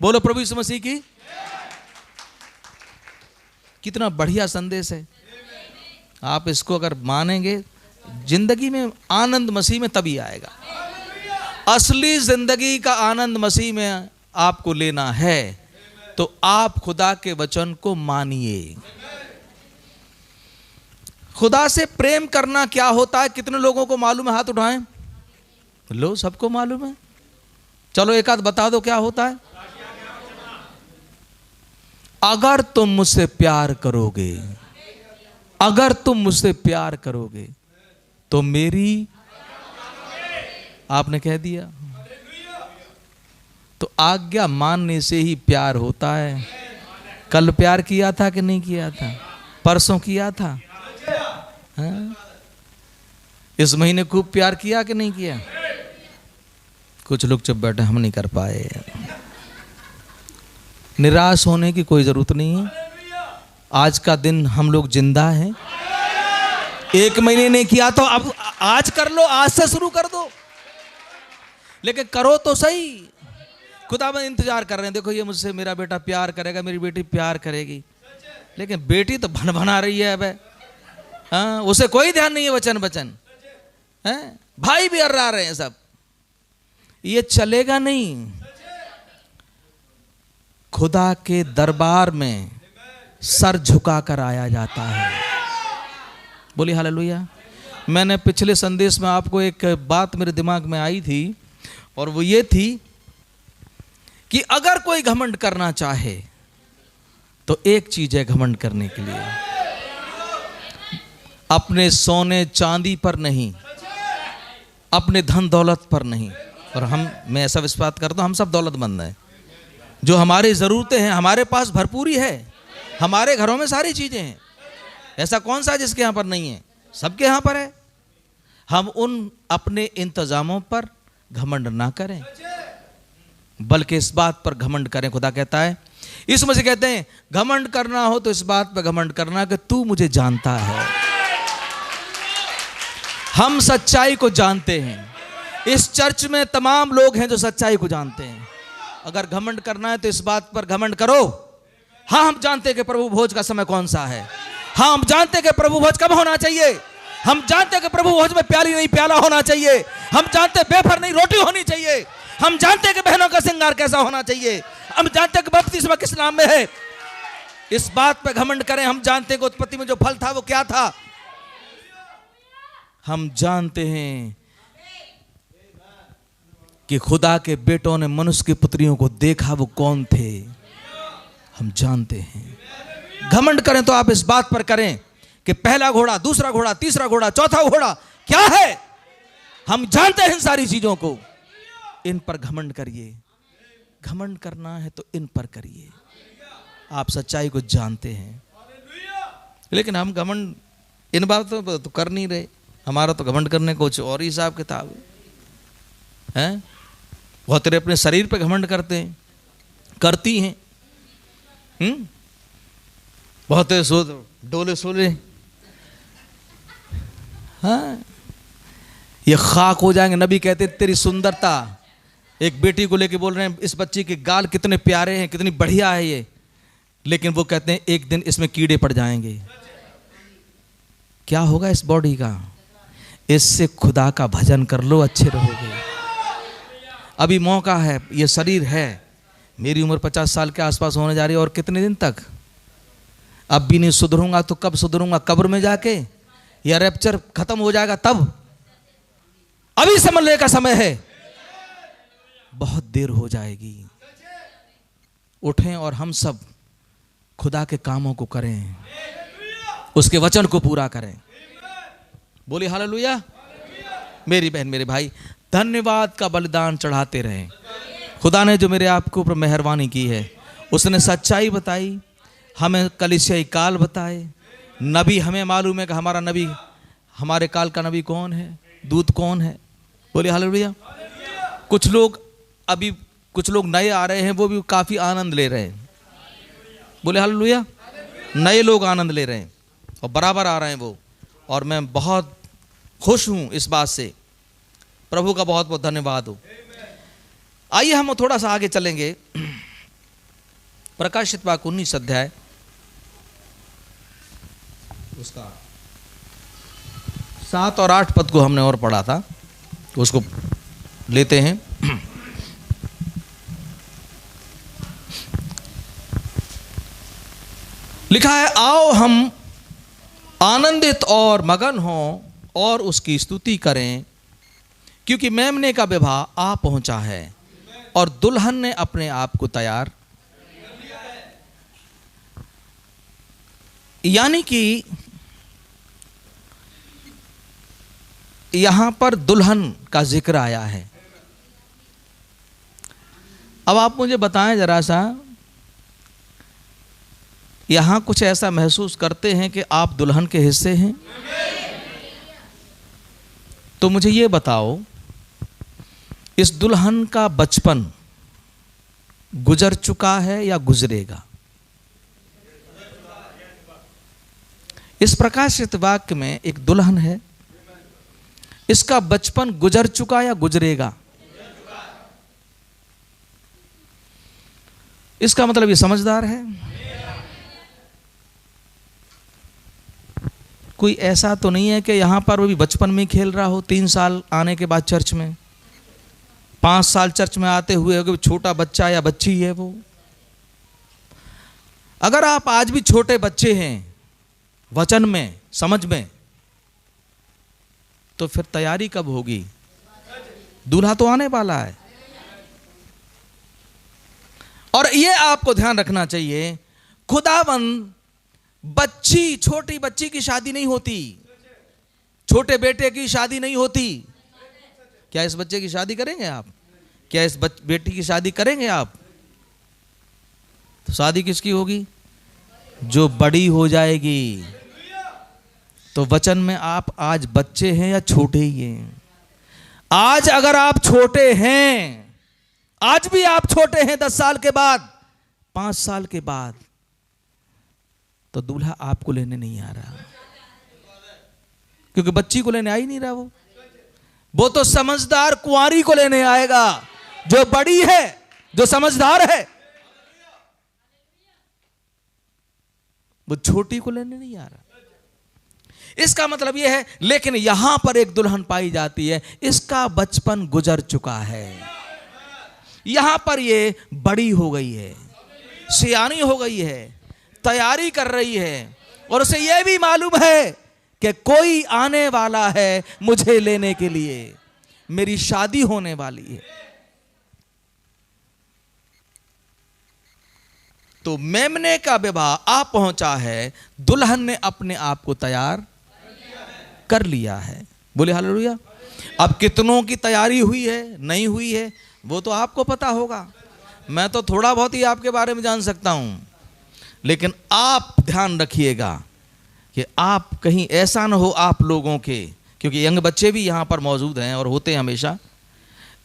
बोलो प्रभु यीशु मसीह की। कितना बढ़िया संदेश है। आप इसको अगर मानेंगे, जिंदगी में आनंद मसीह में तभी आएगा। असली जिंदगी का आनंद मसीह में आपको लेना है तो आप खुदा के वचन को मानिए। खुदा से प्रेम करना क्या होता है? कितने लोगों को मालूम है? हाथ उठाएं। लो, सबको मालूम है। चलो एक आध बता दो क्या होता है। अगर तुम मुझसे प्यार करोगे, अगर तुम मुझसे प्यार करोगे तो मेरी, आपने कह दिया, तो आज्ञा मानने से ही प्यार होता है। कल प्यार किया था कि नहीं किया था? परसों किया था? हाँ? इस महीने खूब प्यार किया कि नहीं किया? कुछ लोग चुप बैठे, हम नहीं कर पाए। निराश होने की कोई जरूरत नहीं है। आज का दिन हम लोग जिंदा हैं। एक महीने नहीं किया तो अब आज कर लो, आज से शुरू कर दो, लेकिन करो तो सही। खुदाबंद इंतजार कर रहे हैं। देखो ये मुझसे मेरा बेटा प्यार करेगा, मेरी बेटी प्यार करेगी, लेकिन बेटी तो भन भना रही है। अब हाँ, उसे कोई ध्यान नहीं है वचन वचन है। भाई भी अर्रा रहे हैं सब। ये चलेगा नहीं। खुदा के दरबार में सर झुकाकर आया जाता है। बोलिए हालेलुया। मैंने पिछले संदेश में आपको एक बात मेरे दिमाग में आई थी, और वो ये थी कि अगर कोई घमंड करना चाहे तो एक चीज है घमंड करने के लिए, अपने सोने चांदी पर नहीं, अपने धन दौलत पर नहीं। और मैं ऐसा विश्वास करता हूं हम सब दौलतमंद हैं। जो हमारी जरूरतें हैं हमारे पास भरपूरी है। हमारे घरों में सारी चीजें हैं। ऐसा कौन सा है जिसके यहां पर नहीं है? सबके यहां पर है। हम उन अपने इंतजामों पर घमंड ना करें, बल्कि इस बात पर घमंड करें। खुदा कहता है, इस मसीह कहते हैं, घमंड करना हो तो इस बात पर घमंड करना कि तू मुझे जानता है। हम सच्चाई को जानते हैं। इस चर्च में तमाम लोग हैं जो सच्चाई को जानते हैं। अगर घमंड करना है तो इस बात पर घमंड करो, हाँ हम जानते हैं कि प्रभु भोज का समय कौन सा है। हाँ हम जानते हैं कि प्रभु भोज कब होना चाहिए। हम जानते हैं कि प्रभु भोज में प्याली नहीं प्याला होना चाहिए। हम जानते हैं बेफर नहीं रोटी होनी चाहिए। हम जानते हैं कि बहनों का श्रृंगार कैसा होना चाहिए। हम जानते हैं कि बपतिस्मा किस नाम में है। इस बात पे घमंड करें। हम जानते हैं कि उत्पत्ति में जो फल था वो क्या था। हम जानते हैं कि खुदा के बेटों ने मनुष्य की पुत्रियों को देखा, वो कौन थे। हम जानते हैं। घमंड करें तो आप इस बात पर करें कि पहला घोड़ा, दूसरा घोड़ा, तीसरा घोड़ा, चौथा घोड़ा क्या है। हम जानते हैं इन सारी चीजों को। इन पर घमंड करिए। घमंड करना है तो इन पर करिए। आप सच्चाई को जानते हैं, लेकिन हम घमंड इन बातों पर तो कर नहीं रहे। हमारा तो घमंड करने को कुछ और ही हिसाब किताब है। बहुत तेरे अपने शरीर पे घमंड करते हैं, करती हैं। बहुत सो डोले सोले, हाँ ये खाक हो जाएंगे। नबी कहते तेरी सुंदरता, एक बेटी को लेके बोल रहे हैं इस बच्ची के गाल कितने प्यारे हैं, कितनी बढ़िया है ये, लेकिन वो कहते हैं एक दिन इसमें कीड़े पड़ जाएंगे। क्या होगा इस बॉडी का? इससे खुदा का भजन कर लो, अच्छे रहोगे। अभी मौका है, ये शरीर है, मेरी उम्र 50 साल के आसपास होने जा रही है, और कितने दिन तक? अब भी नहीं सुधरूंगा तो कब सुधरूंगा? कब्र में जाके, या रैप्चर खत्म हो जाएगा तब? अभी समझने का समय है, बहुत देर हो जाएगी। उठें और हम सब खुदा के कामों को करें, उसके वचन को पूरा करें। बोले हालेलुया। मेरी बहन, मेरे भाई, धन्यवाद का बलिदान चढ़ाते रहें। खुदा ने जो मेरे आपके ऊपर मेहरबानी की है, उसने सच्चाई बताई, हमें कलीसियाई काल बताए, नबी हमें मालूम है कि हमारा नबी, हमारे काल का नबी कौन है, दूत कौन है। बोले हालेलुया। कुछ लोग नए आ रहे हैं, वो भी काफ़ी आनंद ले रहे हैं। बोले हालेलुया। नए लोग आनंद ले रहे हैं और बराबर आ रहे हैं वो, और मैं बहुत खुश हूँ इस बात से। प्रभु का बहुत बहुत धन्यवाद हो। आइए हम थोड़ा सा आगे चलेंगे। प्रकाशित वाक्य 19 अध्याय, उसका 7 और 8 पद को हमने और पढ़ा था, उसको लेते हैं। लिखा है, आओ हम आनंदित और मगन हों और उसकी स्तुति करें, क्योंकि मेमने का विवाह आ पहुंचा है और दुल्हन ने अपने आप को तैयार। यानी कि यहां पर दुल्हन का जिक्र आया है। अब आप मुझे बताएं जरा सा, यहां कुछ ऐसा महसूस करते हैं कि आप दुल्हन के हिस्से हैं? तो मुझे ये बताओ, इस दुल्हन का बचपन गुजर चुका है या गुजरेगा? इस प्रकाशित वाक्य में एक दुल्हन है, इसका बचपन गुजर चुका या गुजरेगा? इसका मतलब ये समझदार है। कोई ऐसा तो नहीं है कि यहां पर वो भी बचपन में खेल रहा हो, 3 साल आने के बाद चर्च में, 5 साल चर्च में आते हुए छोटा बच्चा या बच्ची है वो। अगर आप आज भी छोटे बच्चे हैं वचन में, समझ में, तो फिर तैयारी कब होगी? दूल्हा तो आने वाला है। और ये आपको ध्यान रखना चाहिए, खुदावंद बच्ची, छोटी बच्ची की शादी नहीं होती, छोटे बेटे की शादी नहीं होती। क्या इस बच्चे की शादी करेंगे आप? क्या इस बेटी की शादी करेंगे आप? तो शादी किसकी होगी? जो बड़ी हो जाएगी। तो वचन में आप आज बच्चे हैं या छोटे ही हैं? आज अगर आप छोटे हैं, आज भी आप छोटे हैं, 10 साल के बाद, 5 साल के बाद, तो दूल्हा आपको लेने नहीं आ रहा, क्योंकि बच्ची को लेने आ ही नहीं रहा। वो तो समझदार कुंवारी को लेने आएगा, जो बड़ी है, जो समझदार है। वो छोटी को लेने नहीं आ रहा। इसका मतलब यह है, लेकिन यहां पर एक दुल्हन पाई जाती है, इसका बचपन गुजर चुका है। यहां पर ये बड़ी हो गई है, सियानी हो गई है, तैयारी कर रही है, और उसे यह भी मालूम है कि कोई आने वाला है मुझे लेने के लिए, मेरी शादी होने वाली है। तो मेमने का विवाह आ पहुंचा है, दुल्हन ने अपने आप को तैयार कर लिया है। बोले हालेलुया। अब कितनों की तैयारी हुई है, नहीं हुई है, वो तो आपको पता होगा। मैं तो थोड़ा बहुत ही आपके बारे में जान सकता हूं, लेकिन आप ध्यान रखिएगा कि आप कहीं ऐसा ना हो आप लोगों के, क्योंकि यंग बच्चे भी यहां पर मौजूद हैं और होते हैं हमेशा,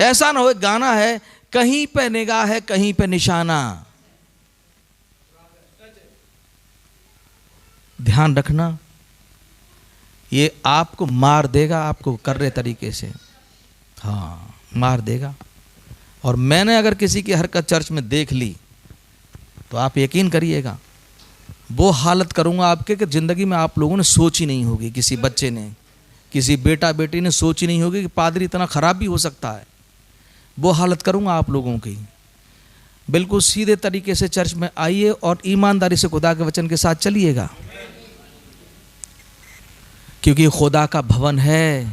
ऐसा ना हो, एक गाना है, कहीं पे निगाह है कहीं पे निशाना। ध्यान रखना, ये आपको मार देगा, आपको कर्रे तरीके से, हाँ मार देगा। और मैंने अगर किसी की हरकत चर्च में देख ली तो आप यकीन करिएगा, वो हालत करूंगा आपके कि जिंदगी में आप लोगों ने सोची नहीं होगी, किसी बच्चे ने, किसी बेटा बेटी ने सोची नहीं होगी कि पादरी इतना खराब भी हो सकता है। वो हालत करूंगा आप लोगों की। बिल्कुल सीधे तरीके से चर्च में आइए और ईमानदारी से खुदा के वचन के साथ चलिएगा, क्योंकि खुदा का भवन है।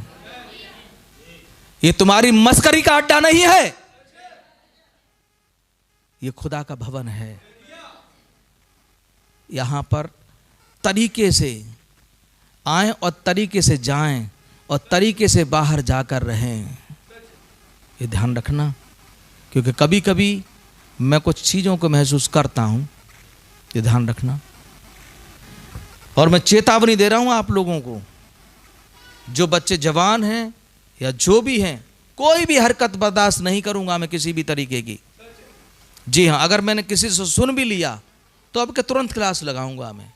ये तुम्हारी मस्करी का अड्डा नहीं है, ये खुदा का भवन है। यहां पर तरीके से आएं और तरीके से जाएं और तरीके से बाहर जाकर रहें, ये ध्यान रखना। क्योंकि कभी कभी मैं कुछ चीज़ों को महसूस करता हूं, ये ध्यान रखना। और मैं चेतावनी दे रहा हूं आप लोगों को, जो बच्चे जवान हैं या जो भी हैं, कोई भी हरकत बर्दाश्त नहीं करूंगा मैं किसी भी तरीके की। जी हाँ, अगर मैंने किसी से सुन भी लिया तो अब के तुरंत क्लास लगाऊंगा मैं,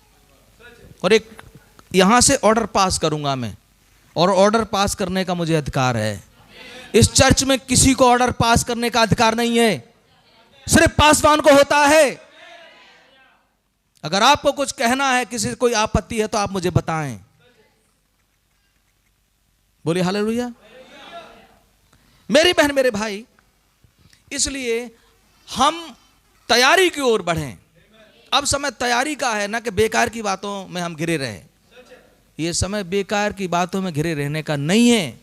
और एक यहां से ऑर्डर पास करूंगा मैं, और ऑर्डर पास करने का मुझे अधिकार है। इस चर्च में किसी को ऑर्डर पास करने का अधिकार नहीं है, सिर्फ पासवान को होता है। अगर आपको कुछ कहना है, किसी से कोई आपत्ति है, तो आप मुझे बताएं। बोलिए हालेलुया। मेरी बहन, मेरे भाई, इसलिए हम तैयारी की ओर बढ़ें। अब समय तैयारी का है, ना कि बेकार की बातों में हम घिरे रहे। ये समय बेकार की बातों में घिरे रहने का नहीं है।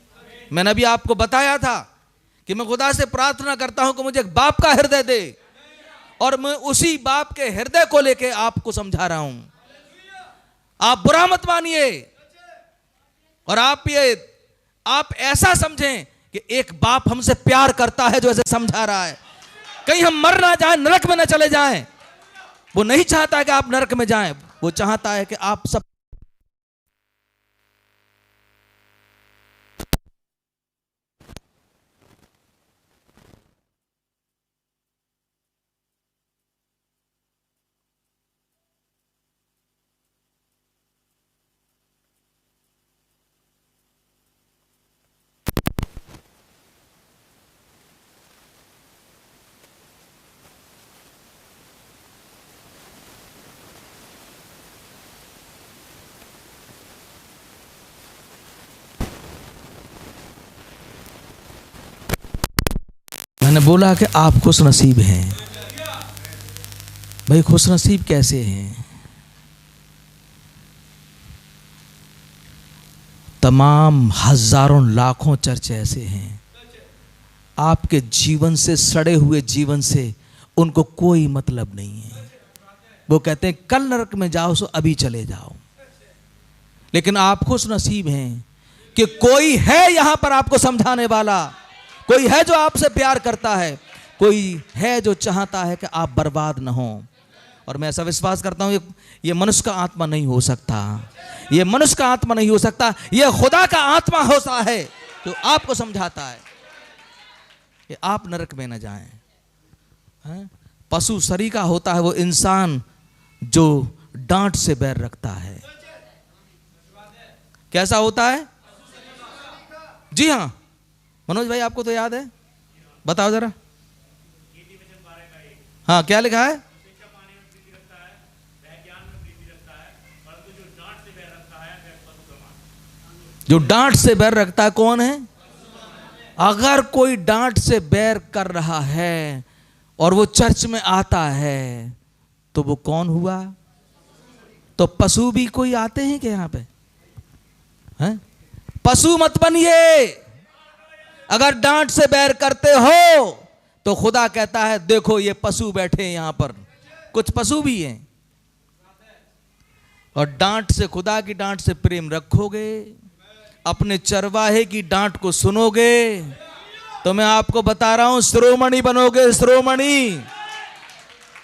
मैंने अभी आपको बताया था कि मैं खुदा से प्रार्थना करता हूं कि मुझे एक बाप का हृदय दे, और मैं उसी बाप के हृदय को लेके आपको समझा रहा हूं। आप बुरा मत मानिए, और आप ऐसा समझें कि एक बाप हमसे प्यार करता है जो ऐसे समझा रहा है। कहीं हम मर ना जाएं, नरक में ना चले जाएं। वो नहीं चाहता है कि आप नरक में जाएं, वो चाहता है कि आप सब मैंने बोला कि आप खुश नसीब हैं। भाई खुश नसीब कैसे हैं? तमाम हजारों लाखों चर्च ऐसे हैं, आपके जीवन से, सड़े हुए जीवन से उनको कोई मतलब नहीं है। वो कहते हैं कल नरक में जाओ सो अभी चले जाओ। लेकिन आप खुश नसीब हैं कि कोई है यहां पर आपको समझाने वाला, कोई है जो आपसे प्यार करता है, कोई है जो चाहता है कि आप बर्बाद न हो। और मैं ऐसा विश्वास करता हूं ये मनुष्य का आत्मा नहीं हो सकता, ये मनुष्य का आत्मा नहीं हो सकता, ये खुदा का आत्मा होता है जो आपको समझाता है कि आप नरक में न जाएं। पशु शरीर का होता है वो इंसान जो डांट से बैर रखता है। कैसा होता है? जी हाँ मनोज भाई, आपको तो याद है, बताओ जरा। हाँ क्या लिखा है? जो डांट से बैर रखता है कौन है? अगर कोई डांट से बैर कर रहा है और वो चर्च में आता है तो वो कौन हुआ? तो पशु भी कोई आते हैं क्या यहां पे? हैं? पशु मत बनिए। अगर डांट से बैर करते हो तो खुदा कहता है देखो ये पशु बैठे हैं यहां पर, कुछ पशु भी हैं। और डांट से, खुदा की डांट से प्रेम रखोगे, अपने चरवाहे की डांट को सुनोगे, तो मैं आपको बता रहा हूं शिरोमणि बनोगे, शिरोमणि।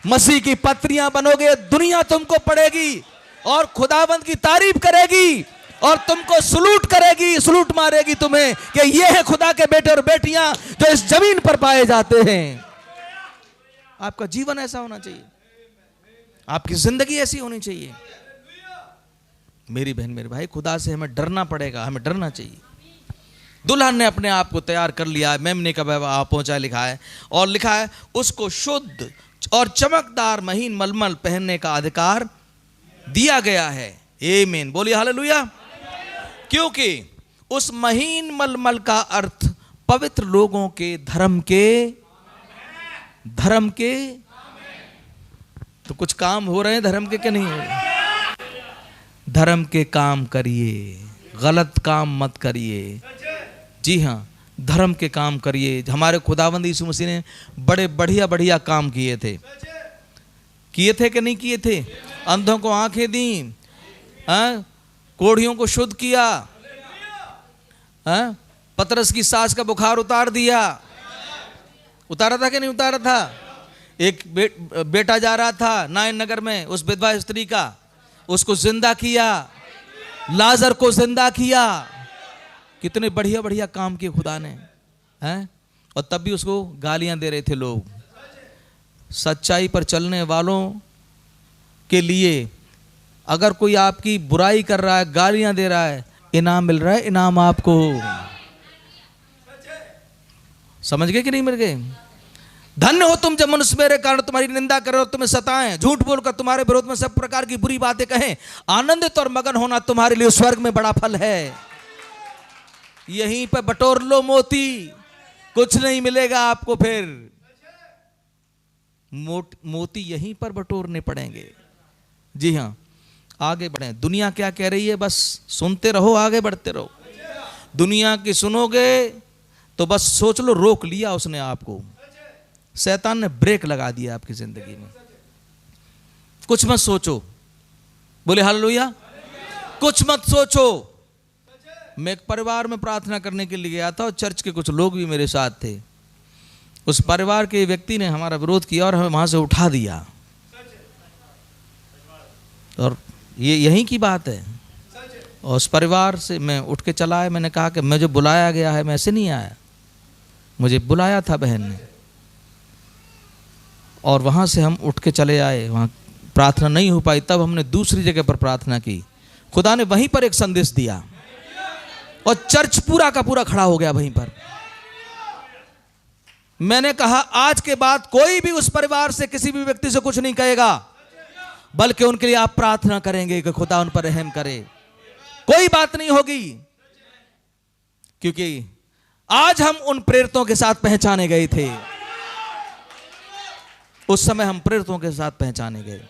मसीह की पत्रियां बनोगे, दुनिया तुमको पढ़ेगी और खुदाबंद की तारीफ करेगी और तुमको सलूट करेगी, सलूट मारेगी तुम्हें कि ये है खुदा के बेटे और बेटियां जो इस जमीन पर पाए जाते हैं। आपका जीवन ऐसा होना चाहिए, आपकी जिंदगी ऐसी होनी चाहिए। मेरी बहन, मेरे भाई, खुदा से हमें डरना पड़ेगा, हमें डरना चाहिए। दुल्हन ने अपने आप को तैयार कर लिया, मेमने का विवाह पहुंचा, लिखा है, और लिखा है उसको शुद्ध और चमकदार महीन मलमल पहनने का अधिकार दिया गया है। आमीन, बोलिए हालेलुया। क्योंकि उस महीन मलमल का अर्थ पवित्र लोगों के धर्म के तो कुछ काम हो रहे हैं धर्म के, क्या नहीं हो रहे? धर्म के काम करिए, गलत काम मत करिए। जी हाँ, धर्म के काम करिए। हमारे खुदावंद यीशु मसीह ने बड़े बढ़िया बढ़िया काम किए थे कि नहीं किए थे? अंधों को आंखें दी, कोढ़ियों को शुद्ध किया, पतरस की सास का बुखार उतार दिया। उतारा था कि नहीं उतारा था? एक बेटा जा रहा था नाइन नगर में, उस विधवा स्त्री का, उसको जिंदा किया। लाजर को जिंदा किया। कितने बढ़िया बढ़िया काम किए खुदा ने, हैं? और तब भी उसको गालियां दे रहे थे लोग। सच्चाई पर चलने वालों के लिए अगर कोई आपकी बुराई कर रहा है, गालियां दे रहा है, इनाम मिल रहा है, इनाम आपको। समझ गए कि नहीं मिल गए? धन्य हो तुम जब मनुष्य मेरे कारण तुम्हारी निंदा करें और तुम्हें सताएं, झूठ बोलकर तुम्हारे विरोध में सब प्रकार की बुरी बातें कहें। आनंदित और मगन होना तुम्हारे लिए स्वर्ग में बड़ा फल है। यहीं पर बटोर लो मोती, कुछ नहीं मिलेगा आपको फिर। मोती यहीं पर बटोरने पड़ेंगे। जी हाँ, आगे बढ़ें। दुनिया क्या कह रही है बस सुनते रहो, आगे बढ़ते रहो। दुनिया की सुनोगे तो बस सोच लो रोक लिया उसने आपको। शैतान ने ब्रेक लगा दिया आपकी जिंदगी में। कुछ मत सोचो, बोले हालेलुया। कुछ मत सोचो। मैं एक परिवार में प्रार्थना करने के लिए गया था और चर्च के कुछ लोग भी मेरे साथ थे। उस परिवार के व्यक्ति ने हमारा विरोध किया और हमें वहां से उठा दिया। और ये यहीं की बात है। और उस परिवार से मैं उठ के चला आया। मैंने कहा कि मैं जो बुलाया गया है मैं ऐसे नहीं आया, मुझे बुलाया था बहन ने। और वहाँ से हम उठ के चले आए। वहाँ प्रार्थना नहीं हो पाई, तब हमने दूसरी जगह पर प्रार्थना की। खुदा ने वहीं पर एक संदेश दिया और चर्च पूरा का पूरा खड़ा हो गया वहीं पर। मैंने कहा आज के बाद कोई भी उस परिवार से किसी भी व्यक्ति से कुछ नहीं कहेगा, बल्कि उनके लिए आप प्रार्थना करेंगे कि खुदा उन पर रहम करे। कोई बात नहीं होगी, क्योंकि आज हम उन प्रेरितों के साथ पहचाने गए थे। उस समय हम प्रेरितों के साथ पहचाने गए।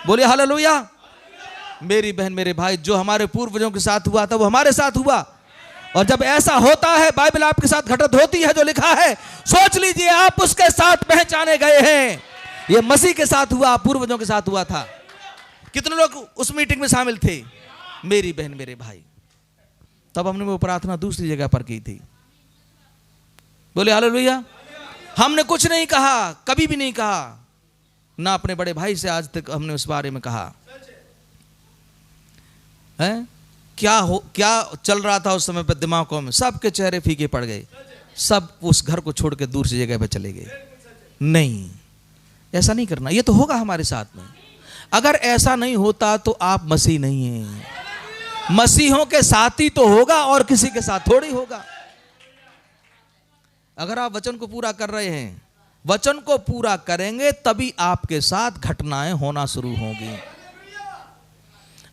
बोले हालेलुया। मेरी बहन मेरे भाई, जो हमारे पूर्वजों के साथ हुआ था वो हमारे साथ हुआ। और जब ऐसा होता है, बाइबल आपके साथ घटित होती है जो लिखा है, सोच लीजिए आप उसके साथ पहचाने गए हैं। ये मसीह के साथ हुआ, पूर्वजों के साथ हुआ था। कितने लोग उस मीटिंग में शामिल थे? मेरी बहन मेरे भाई। तब हमने वो प्रार्थना दूसरी जगह पर की थी। बोले हालेलुया। हमने कुछ नहीं कहा, कभी भी नहीं कहा, ना अपने बड़े भाई से आज तक हमने उस बारे में कहा है। क्या चल रहा था उस समय पर दिमागों में? सबके चेहरे फीके पड़ गए। सब उस घर को छोड़ के दूसरी जगह पर चले गए। नहीं, ऐसा नहीं करना। ये तो होगा हमारे साथ में। अगर ऐसा नहीं होता तो आप मसीह नहीं हैं। मसीहों के साथी तो होगा और किसी के साथ थोड़ी होगा। अगर आप वचन को पूरा कर रहे हैं, वचन को पूरा करेंगे तभी आपके साथ घटनाएं होना शुरू होंगी।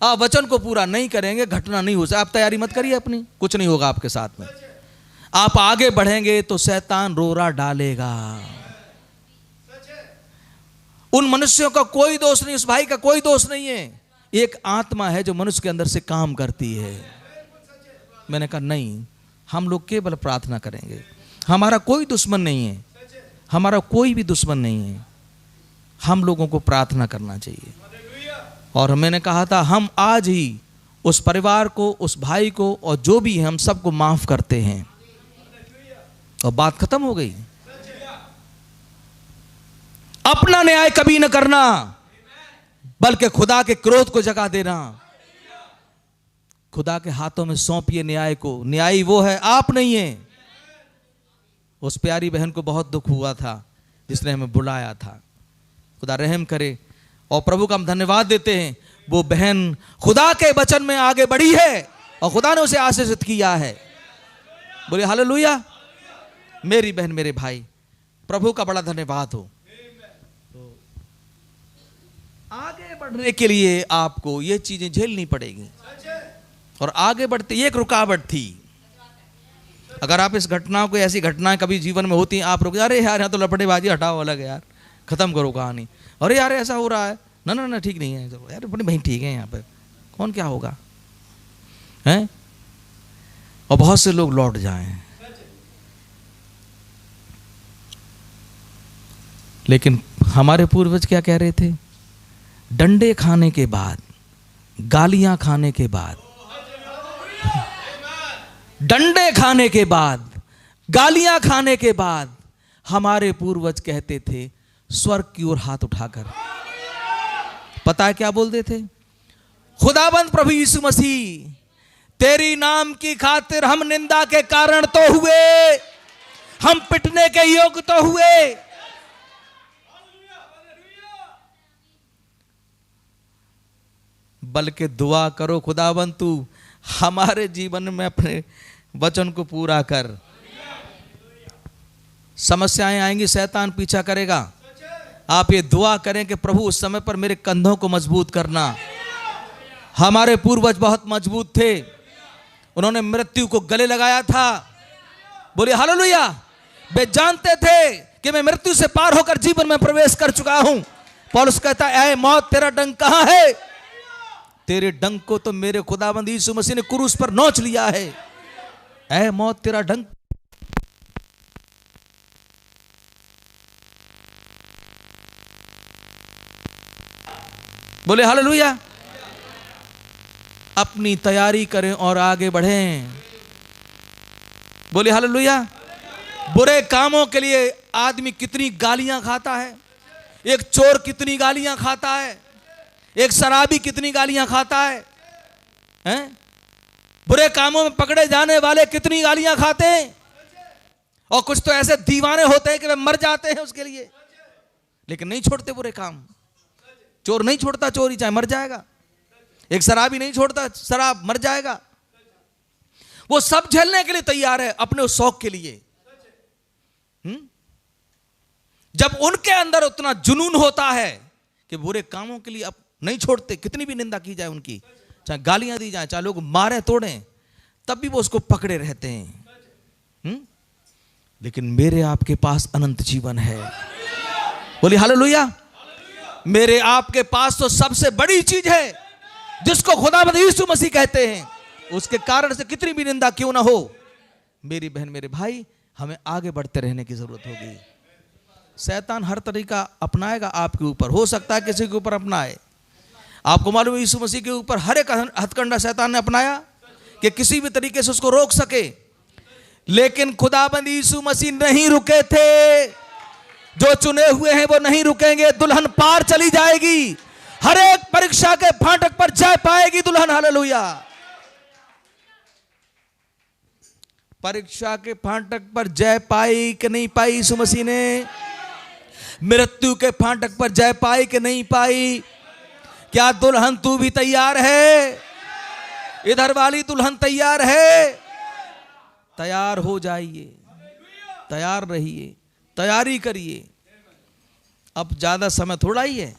आप वचन को पूरा नहीं करेंगे, घटना नहीं हो सकती। आप तैयारी मत करिए अपनी, कुछ नहीं होगा आपके साथ में। आप आगे बढ़ेंगे तो शैतान रोरा डालेगा। उन मनुष्यों का कोई दोष नहीं, उस भाई का कोई दोष नहीं है। एक आत्मा है जो मनुष्य के अंदर से काम करती है। मैंने कहा नहीं, हम लोग केवल प्रार्थना करेंगे। हमारा कोई दुश्मन नहीं है, हमारा कोई भी दुश्मन नहीं है। हम लोगों को प्रार्थना करना चाहिए। और मैंने कहा था हम आज ही उस परिवार को, उस भाई को और जो भी है हम सबको माफ करते हैं और बात खत्म हो गई। अपना न्याय कभी न करना, बल्कि खुदा के क्रोध को जगा देना। खुदा के हाथों में सौंपिए न्याय को। न्यायी वो है, आप नहीं है। उस प्यारी बहन को बहुत दुख हुआ था जिसने हमें बुलाया था। खुदा रहम करे। और प्रभु का हम धन्यवाद देते हैं, वो बहन खुदा के वचन में आगे बढ़ी है और खुदा ने उसे आशीषित किया है। बोले हालेलुया। मेरी बहन मेरे भाई, प्रभु का बड़ा धन्यवाद हो। आगे बढ़ने के लिए आपको ये चीजें झेलनी पड़ेगी और आगे बढ़ते एक रुकावट थी। अगर आप इस घटनाओं को, ऐसी घटनाएं कभी जीवन में होती हैं, आप रुक, अरे यार यहाँ तो लपटेबाजी, हटाओ अलग है यार, खत्म करो कहानी, अरे यार ऐसा हो रहा है, ना ना ना ठीक नहीं है, चलो यार अपने भाई ठीक है, यहाँ पे कौन क्या होगा, हैं? और बहुत से लोग लौट जाएं। लेकिन हमारे पूर्वज क्या कह रहे थे? डंडे खाने के बाद, गालियां खाने के बाद, डंडे खाने के बाद, गालियां खाने के बाद हमारे पूर्वज कहते थे स्वर्ग की ओर हाथ उठाकर, पता है क्या बोलते थे? खुदाबंद प्रभु यीशु मसीह, तेरी नाम की खातिर हम निंदा के कारण तो हुए, हम पिटने के योग्य तो हुए, बल्कि दुआ करो खुदाबंद तू हमारे जीवन में अपने वचन को पूरा कर। समस्याएं आएंगी, शैतान पीछा करेगा, आप ये दुआ करें कि प्रभु उस समय पर मेरे कंधों को मजबूत करना। हमारे पूर्वज बहुत मजबूत थे, उन्होंने मृत्यु को गले लगाया था, बोलिए हालेलुया। वे जानते थे कि मैं मृत्यु से पार होकर जीवन में प्रवेश कर चुका हूं। पौलुस कहता है, ऐ मौत तेरा डंक कहां है? तेरे डंक को तो मेरे खुदाबंद यीशु मसीह ने क्रूस पर नोच लिया है। ऐ मौत तेरा डंक। बोले हालेलुया। अपनी तैयारी करें और आगे बढ़ें। बोले हालेलुया। बुरे कामों के लिए आदमी कितनी गालियां खाता है। एक चोर कितनी गालियां खाता है, एक शराबी कितनी गालियां खाता हैं? बुरे कामों में पकड़े जाने वाले कितनी गालियां खाते हैं। और कुछ तो ऐसे दीवाने होते हैं कि वे मर जाते हैं उसके लिए, लेकिन नहीं छोड़ते बुरे काम। चोर नहीं छोड़ता चोरी, चाहे मर जाएगा। एक शराबी नहीं छोड़ता शराब, मर जाएगा। वो सब झेलने के लिए तैयार है अपने उस शौक के लिए। जब उनके अंदर उतना जुनून होता है कि बुरे कामों के लिए अब नहीं छोड़ते, कितनी भी निंदा की जाए उनकी, चाहे गालियां दी जाए, चाहे लोग मारे तोड़ें, तब भी वो उसको पकड़े रहते हैं। लेकिन मेरे आपके पास अनंत जीवन है। बोलिए हालेलुया। मेरे आपके पास तो सबसे बड़ी चीज है जिसको खुदावंद यीशु मसीह कहते हैं। उसके कारण से कितनी भी निंदा क्यों ना हो, मेरी बहन मेरे भाई, हमें आगे बढ़ते रहने की जरूरत होगी। शैतान हर तरीका अपनाएगा आपके ऊपर, हो सकता है किसी के ऊपर अपनाए। आपको मालूम है यीशु मसीह के ऊपर हर एक हथकंडा शैतान ने अपनाया कि किसी भी तरीके से उसको रोक सके, लेकिन खुदाबंद यीशु मसीह नहीं रुके थे। जो चुने हुए हैं वो नहीं रुकेंगे। दुल्हन पार चली जाएगी, हर एक परीक्षा के फाटक पर जय पाएगी दुल्हन। हालेलुया। परीक्षा के फाटक पर जय पाई कि नहीं पाई यीशु मसीह ने? मृत्यु के फाटक पर जय पाई कि नहीं पाई? क्या दुल्हन तू भी तैयार है? इधर वाली दुल्हन तैयार है? तैयार हो जाइए, तैयार रहिए, तैयारी करिए। अब ज्यादा समय थोड़ा ही है,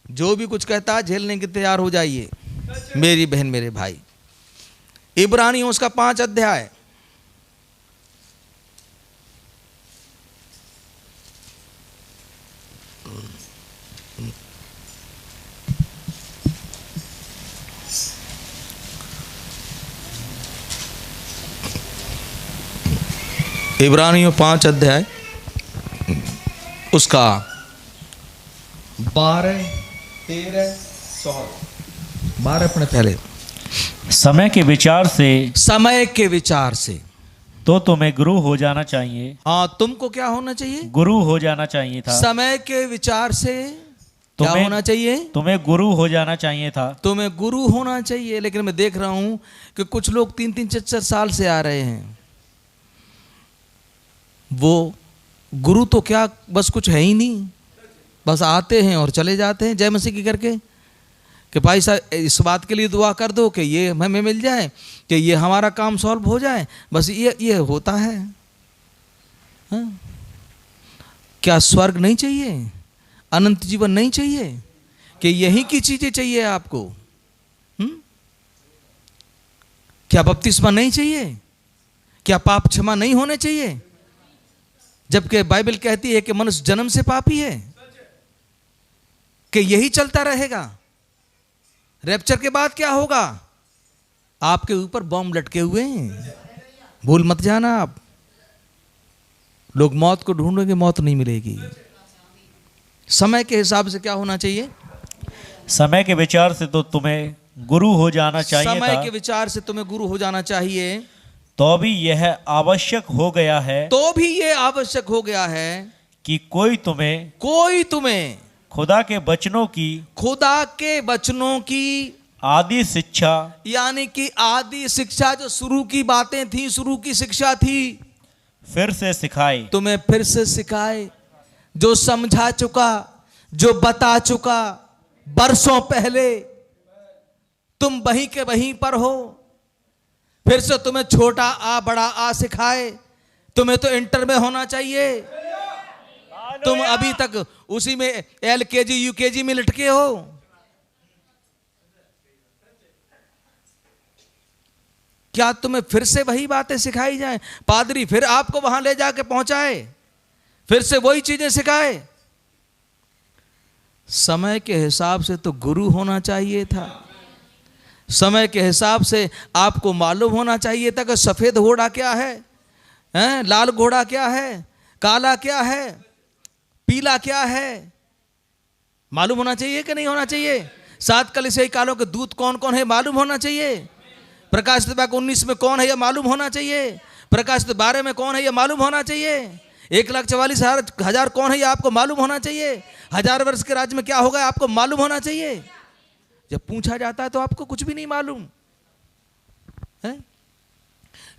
जो भी कुछ कहता है झेलने के तैयार हो जाइए मेरी बहन मेरे भाई। इब्रानियों उसका 5 अध्याय, इब्रानियों 5 अध्याय उसका 12, 13, 16, 12 अपने पहले। समय के विचार से, समय के विचार से तो तुम्हें गुरु हो जाना चाहिए। हाँ, तुमको क्या होना चाहिए? गुरु हो जाना चाहिए था। समय के विचार से क्या होना चाहिए? तुम्हें गुरु हो जाना चाहिए था। तुम्हें गुरु होना चाहिए। लेकिन मैं देख रहा हूं कि कुछ लोग 3-3, 4-4 साल से आ रहे हैं। वो गुरु तो क्या, बस कुछ है ही नहीं, बस आते हैं और चले जाते हैं जय मसीह की करके कि भाई साहब इस बात के लिए दुआ कर दो कि ये हमें मिल जाए, कि ये हमारा काम सॉल्व हो जाए, बस ये होता है। हाँ? क्या स्वर्ग नहीं चाहिए? अनंत जीवन नहीं चाहिए? कि यही की चीजें चाहिए आपको? क्या बपतिस्मा नहीं चाहिए? क्या पाप क्षमा नहीं होने चाहिए? जबकि बाइबल कहती है कि मनुष्य जन्म से पापी है, कि यही चलता रहेगा। रैप्चर के बाद क्या होगा? आपके ऊपर बॉम्ब लटके हुए हैं, भूल मत जाना आप। लोग मौत को ढूंढेंगे, मौत नहीं मिलेगी। समय के हिसाब से क्या होना चाहिए? समय के विचार से तो तुम्हें गुरु हो जाना चाहिए समय था, के विचार से तुम्हें गुरु हो जाना चाहिए। तो भी यह आवश्यक हो गया है, तो भी ये आवश्यक हो गया है कि कोई तुम्हें खुदा के वचनों की आदि शिक्षा, यानी कि आदि शिक्षा, जो शुरू की बातें थी, शुरू की शिक्षा थी, फिर से सिखाए। तुम्हें फिर से सिखाए। जो समझा चुका, जो बता चुका बरसों पहले, तुम वहीं के वहीं पर हो, फिर से तुम्हें छोटा आ बड़ा आ सिखाए। तुम्हें तो इंटर में होना चाहिए, तुम अभी तक उसी में LKG UKG में लटके हो। क्या तुम्हें फिर से वही बातें सिखाई जाएं? पादरी फिर आपको वहां ले जाके पहुंचाए, फिर से वही चीजें सिखाए? समय के हिसाब से तो गुरु होना चाहिए था। समय के हिसाब से आपको मालूम होना चाहिए था कि सफेद घोड़ा क्या है, लाल घोड़ा क्या है, काला क्या है, पीला क्या है। मालूम होना चाहिए कि नहीं होना चाहिए? 7 कलीसियाई कालों के दूत कौन कौन है मालूम होना चाहिए। प्रकाशित वाक्य 19 में कौन है यह मालूम होना चाहिए। प्रकाशित 12 में कौन है यह मालूम होना चाहिए। 1,44,000 कौन है यह आपको मालूम होना चाहिए। 1000 वर्ष के राज्य में क्या होगा आपको मालूम होना चाहिए। जब पूछा जाता है तो आपको कुछ भी नहीं मालूम है,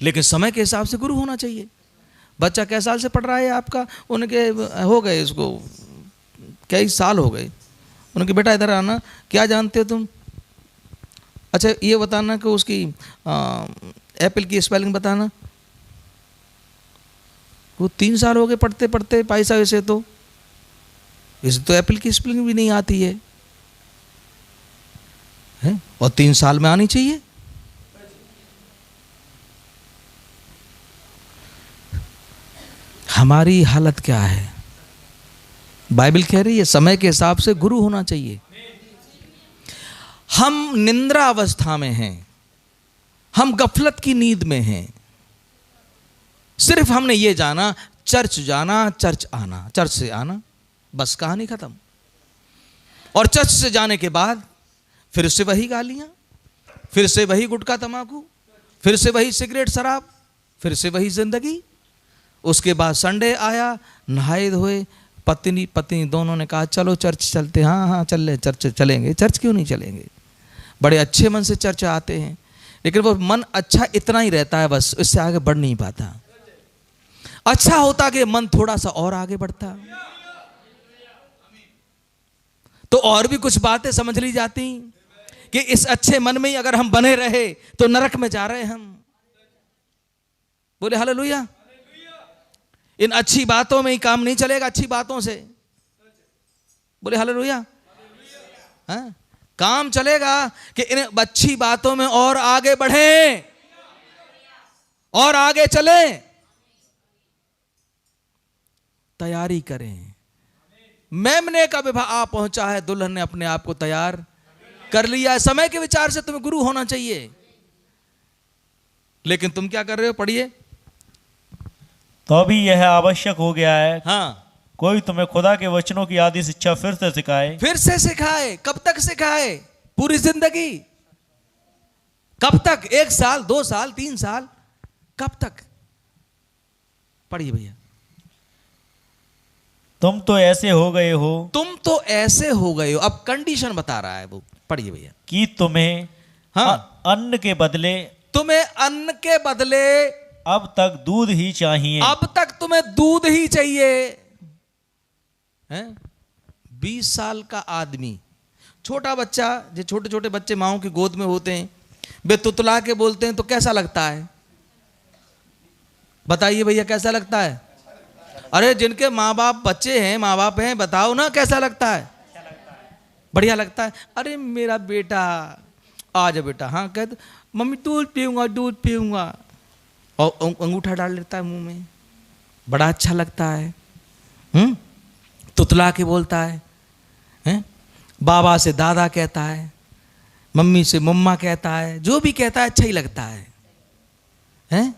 लेकिन समय के हिसाब से गुरु होना चाहिए। बच्चा कै साल से पढ़ रहा है आपका? उनके हो गए, इसको कई साल हो गए। उनके बेटा इधर आना, क्या जानते हो तुम? अच्छा ये बताना कि उसकी एप्पल की स्पेलिंग बताना। वो 3 साल हो गए पढ़ते पढ़ते पैसा। इसे तो एप्पल की स्पेलिंग भी नहीं आती है, और 3 साल में आनी चाहिए। हमारी हालत क्या है? बाइबल कह रही है समय के हिसाब से गुरु होना चाहिए। हम निंद्रा अवस्था में हैं, हम गफलत की नींद में हैं। सिर्फ हमने ये जाना, चर्च जाना, चर्च आना, चर्च से आना, बस कहानी खत्म। और चर्च से जाने के बाद फिर से वही गालियां, फिर से वही गुटखा तमाकू, फिर से वही सिगरेट शराब, फिर से वही जिंदगी। उसके बाद संडे आया, नहाए धोए, पत्नी दोनों ने कहा चलो चर्च चलते। हाँ चल चर्च चलेंगे। चर्च क्यों नहीं चलेंगे? बड़े अच्छे मन से चर्च आते हैं, लेकिन वो मन अच्छा इतना ही रहता है, बस इससे आगे बढ़ नहीं पाता। अच्छा होता कि मन थोड़ा सा और आगे बढ़ता, तो और भी कुछ बातें समझ ली जाती कि इस अच्छे मन में ही अगर हम बने रहे तो नरक में जा रहे हम। बोले हालेलुया। इन अच्छी बातों में ही काम नहीं चलेगा, अच्छी बातों से। बोले हालेलुया। हाँ, काम चलेगा कि इन अच्छी बातों में और आगे बढ़ें और आगे चलें, तैयारी करें। मेमने का विवाह आ पहुंचा है, दुल्हन ने अपने आप को तैयार कर लिया है। समय के विचार से तुम्हें गुरु होना चाहिए, लेकिन तुम क्या कर रहे हो? पढ़िए। तो भी यह आवश्यक हो गया है, हाँ, कोई तुम्हें खुदा के वचनों की आदि शिक्षा फिर से सिखाए। फिर से सिखाए। कब तक सिखाए? पूरी जिंदगी। कब तक? 1 साल, 2 साल, 3 साल, कब तक? पढ़िए भैया। तुम तो ऐसे हो गए हो, तुम तो ऐसे हो गए हो। अब कंडीशन बता रहा है वो, पढ़िए भैया। कि तुम्हें हाँ, अन्न के बदले, तुम्हें अन्न के बदले अब तक दूध ही चाहिए। अब तक तुम्हें दूध ही चाहिए। हैं? 20 साल का आदमी, छोटा बच्चा, जो छोटे छोटे बच्चे माओं की गोद में होते हैं, वे तुतला के बोलते हैं तो कैसा लगता है? बताइए भैया, कैसा लगता है? अरे जिनके माँ बाप बच्चे हैं, माँ बाप हैं, बताओ ना कैसा लगता है? बढ़िया लगता है। अरे मेरा बेटा, आ जा बेटा। हाँ कहते, मम्मी दूध पीऊंगा, दूध पीऊंगा। और अंगूठा डाल लेता है मुंह में, बड़ा अच्छा लगता है। तुतला के बोलता है, हैं? बाबा से दादा कहता है, मम्मी से मम्मा कहता है, जो भी कहता है अच्छा ही लगता है, हैं?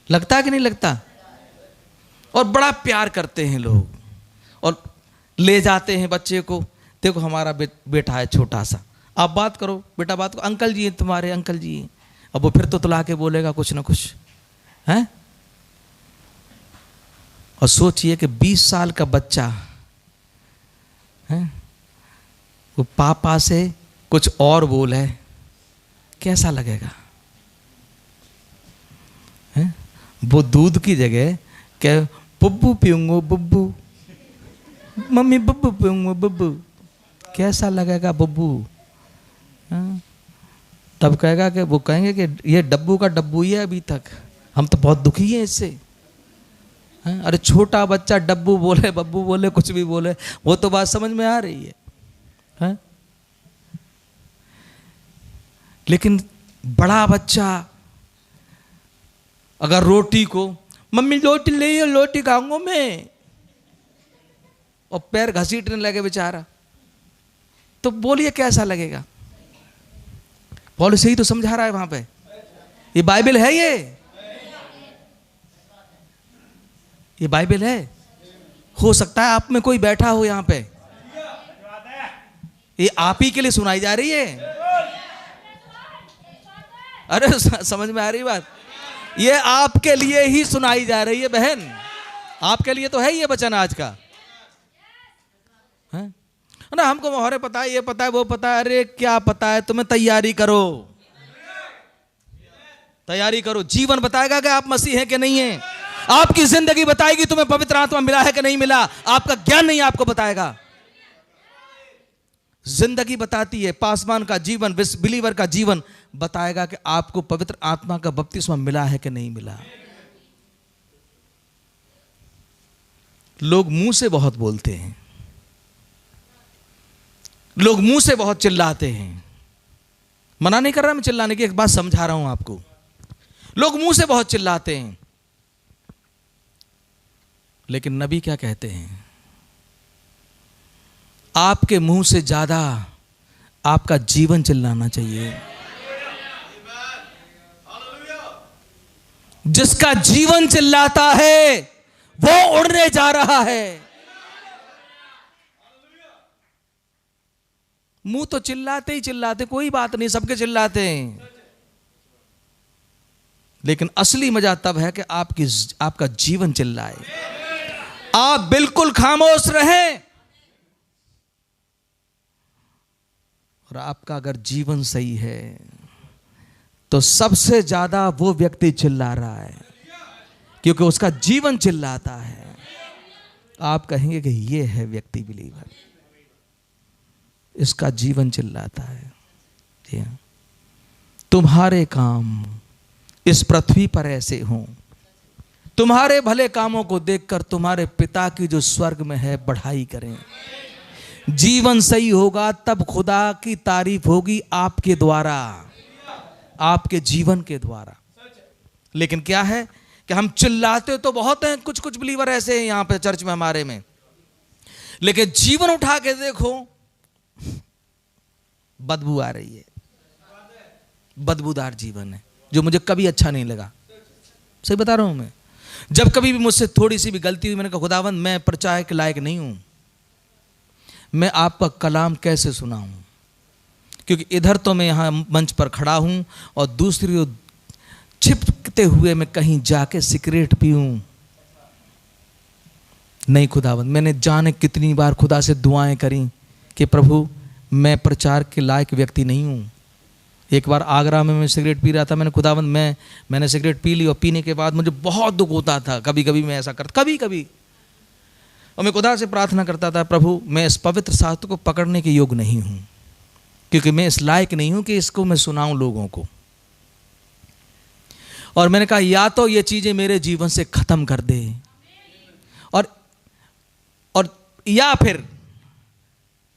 लगता है कि नहीं लगता? और बड़ा प्यार करते हैं लोग, और ले जाते हैं बच्चे को, देखो हमारा बेटा है छोटा सा, आप बात करो बेटा, बात करो, अंकल जी हैं तुम्हारे, अंकल जी हैं। अब वो फिर तो तुतला के बोलेगा कुछ ना कुछ, हैं? और सोचिए कि 20 साल का बच्चा है, वो पापा से कुछ और बोले, कैसा लगेगा? है? वो दूध की जगह क्या बुब्बू पीऊंगा, बुब्बू, मम्मी बुब्बू पीऊंगा, बुब्बू, कैसा लगेगा बुब्बू? तब कहेगा कि वो कहेंगे कि ये डब्बू का डब्बू ही है अभी तक, हम तो बहुत दुखी हैं इससे। अरे छोटा बच्चा डब्बू बोले, बब्बू बोले, कुछ भी बोले, वो तो बात समझ में आ रही है? लेकिन बड़ा बच्चा अगर रोटी को, मम्मी रोटी ले, रोटी खाऊंगा मैं, और पैर घसीटने लगे बेचारा, तो बोलिए कैसा लगेगा? पौलुस ही तो समझा रहा है वहां पे, ये बाइबल है, ये बाइबल है। हो सकता है आप में कोई बैठा हो यहां पे, ये आप ही के लिए सुनाई जा रही है। अरे समझ में आ रही बात? ये आपके लिए ही सुनाई जा रही है बहन, आपके लिए तो है ये वचन आज का, है ना? हमको मोहरे पता है, ये पता है, वो पता है, अरे क्या पता है तुम्हें? तैयारी करो, तैयारी करो। जीवन बताएगा कि आप मसीह हैं कि नहीं है, आपकी जिंदगी बताएगी तुम्हें पवित्र आत्मा मिला है कि नहीं मिला, आपका ज्ञान नहीं आपको बताएगा, जिंदगी बताती है। पासवान का जीवन, बिलीवर का जीवन बताएगा कि आपको पवित्र आत्मा का बपतिस्मा मिला है कि नहीं मिला। लोग मुंह से बहुत बोलते हैं, लोग मुंह से बहुत चिल्लाते हैं, मना नहीं कर रहा मैं चिल्लाने की, एक बात समझा रहा हूं आपको। लोग मुंह से बहुत चिल्लाते हैं, लेकिन नबी क्या कहते हैं? आपके मुंह से ज्यादा आपका जीवन चिल्लाना चाहिए। जिसका जीवन चिल्लाता है वो उड़ने जा रहा है। मुंह तो चिल्लाते ही चिल्लाते, कोई बात नहीं, सबके चिल्लाते हैं, लेकिन असली मजा तब है कि आपका जीवन चिल्लाए। आप बिल्कुल खामोश रहें, और आपका अगर जीवन सही है तो सबसे ज्यादा वो व्यक्ति चिल्ला रहा है, क्योंकि उसका जीवन चिल्लाता है। आप कहेंगे कि ये है व्यक्ति बिलीवर, इसका जीवन चिल्लाता है। जी हाँ, तुम्हारे काम इस पृथ्वी पर ऐसे हों, तुम्हारे भले कामों को देखकर तुम्हारे पिता की जो स्वर्ग में है बढ़ाई करें। जीवन सही होगा तब खुदा की तारीफ होगी आपके द्वारा, आपके जीवन के द्वारा। लेकिन क्या है कि हम चिल्लाते तो बहुत हैं, कुछ कुछ बिलीवर ऐसे हैं यहां पे चर्च में हमारे में, लेकिन जीवन उठा के देखो बदबू आ रही है, बदबूदार जीवन है, जो मुझे कभी अच्छा नहीं लगा। सही बता रहा हूं मैं, जब कभी भी मुझसे थोड़ी सी भी गलती हुई, मैंने कहा खुदावंद मैं प्रचार के लायक नहीं हूं, मैं आपका कलाम कैसे सुनाऊं, क्योंकि इधर तो मैं यहाँ मंच पर खड़ा हूँ और दूसरी ओर छिपते हुए मैं कहीं जाके सिगरेट पीऊं। नहीं खुदावंद, मैंने जाने कितनी बार खुदा से दुआएं करी कि प्रभु मैं प्रचार के लायक व्यक्ति नहीं हूँ। एक बार आगरा में मैं सिगरेट पी रहा था, मैंने खुदावंद मैंने सिगरेट पी ली, और पीने के बाद मुझे बहुत दुख होता था, कभी कभी मैं ऐसा करता, कभी कभी, और मैं खुदा से प्रार्थना करता था प्रभु मैं इस पवित्र शास्त्र को पकड़ने के योग्य नहीं हूँ, क्योंकि मैं इस लायक नहीं हूँ कि इसको मैं सुनाऊं लोगों को। और मैंने कहा या तो ये चीजें मेरे जीवन से खत्म कर दे, और या फिर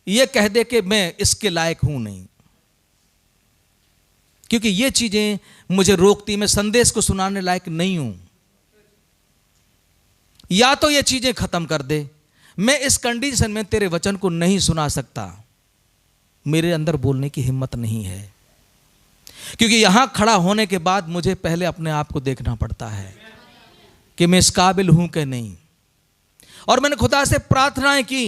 ये कह दे कि मैं इसके लायक हूं नहीं, क्योंकि ये चीजें मुझे रोकती, मैं संदेश को सुनाने लायक नहीं हूं। या तो ये चीजें खत्म कर दे, मैं इस कंडीशन में तेरे वचन को नहीं सुना सकता, मेरे अंदर बोलने की हिम्मत नहीं है। क्योंकि यहां खड़ा होने के बाद मुझे पहले अपने आप को देखना पड़ता है कि मैं इस काबिल हूं कि नहीं। और मैंने खुदा से प्रार्थनाएं की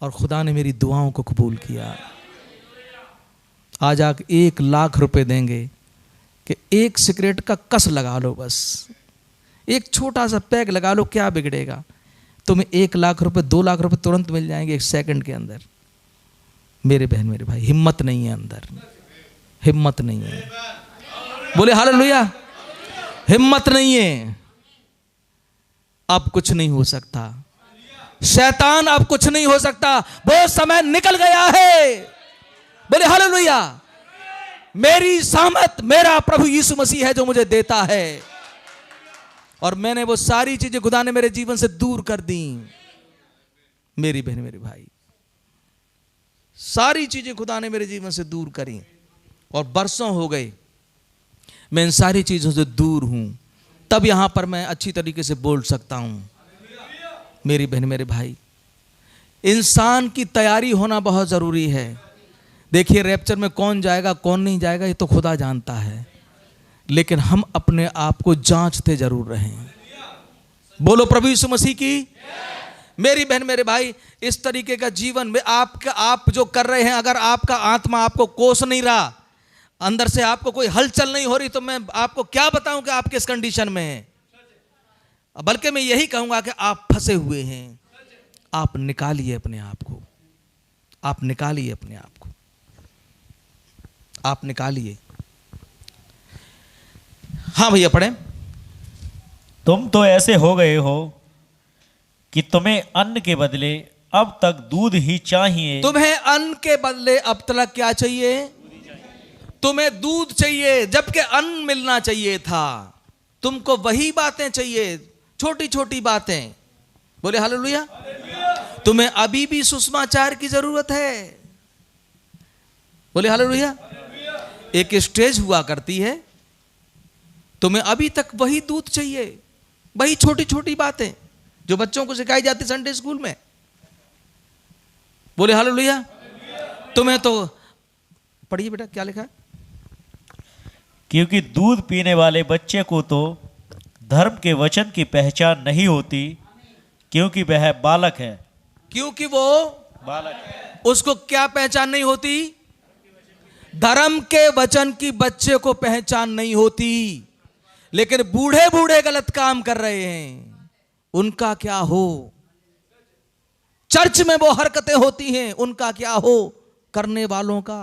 और खुदा ने मेरी दुआओं को कबूल किया। आज आप 1 लाख रुपए देंगे कि एक सिगरेट का कस लगा लो, बस एक छोटा सा पैक लगा लो, क्या बिगड़ेगा? तुम्हें 1 लाख रुपए 2 लाख रुपए तुरंत मिल जाएंगे 1 सेकंड के अंदर। मेरे बहन मेरे भाई, हिम्मत नहीं है अंदर, हिम्मत नहीं है। बोले हालेलुया। हिम्मत नहीं है। अब कुछ नहीं हो सकता, शैतान अब कुछ नहीं हो सकता, वो समय निकल गया है। बोले हालेलुया। मेरी सामत मेरा प्रभु यीशु मसीह है जो मुझे देता है, और मैंने वो सारी चीजें खुदा ने मेरे जीवन से दूर कर दी। मेरी बहन मेरे भाई, सारी चीजें खुदा ने मेरे जीवन से दूर करी, और बरसों हो गए मैं इन सारी चीजों से दूर हूं, तब यहां पर मैं अच्छी तरीके से बोल सकता हूं। मेरी बहन मेरे भाई, इंसान की तैयारी होना बहुत जरूरी है। देखिए, रैप्चर में कौन जाएगा कौन नहीं जाएगा ये तो खुदा जानता है, लेकिन हम अपने आप को जांचते जरूर रहें। बोलो प्रभु यीशु मसीह की। मेरी बहन मेरे भाई, इस तरीके का जीवन में आप जो कर रहे हैं, अगर आपका आत्मा आपको कोस नहीं रहा, अंदर से आपको कोई हलचल नहीं हो रही, तो मैं आपको क्या बताऊं कि आप किस कंडीशन में हैं। बल्कि मैं यही कहूंगा कि आप फंसे हुए हैं। आप निकालिए अपने आप को, आप निकालिए अपने आप को, आप निकालिए। हाँ भैया पढ़े। तुम तो ऐसे हो गए हो कि तुम्हें अन्न के बदले अब तक दूध ही चाहिए। तुम्हें अन्न के बदले अब तक क्या चाहिए? तुम्हें दूध चाहिए, जबकि अन्न मिलना चाहिए था। तुमको वही बातें चाहिए, छोटी छोटी बातें। बोले हालेलुया। तुम्हें अभी भी सुसमाचार की जरूरत है। बोले हालेलुया। एक स्टेज हुआ करती है, तुम्हें अभी तक वही दूध चाहिए, वही छोटी छोटी बातें जो बच्चों को सिखाई जाती संडे स्कूल में। बोले हालेलुया। तुम्हें तो पढ़िए बेटा, क्या लिखा है? क्योंकि दूध पीने वाले बच्चे को तो धर्म के वचन की पहचान नहीं होती, क्योंकि वह बालक है। क्योंकि वो बालक है। उसको क्या पहचान नहीं होती? धर्म के वचन की बच्चे को पहचान नहीं होती। लेकिन बूढ़े बूढ़े गलत काम कर रहे हैं, उनका क्या हो? चर्च में वो हरकतें होती हैं, उनका क्या हो? करने वालों का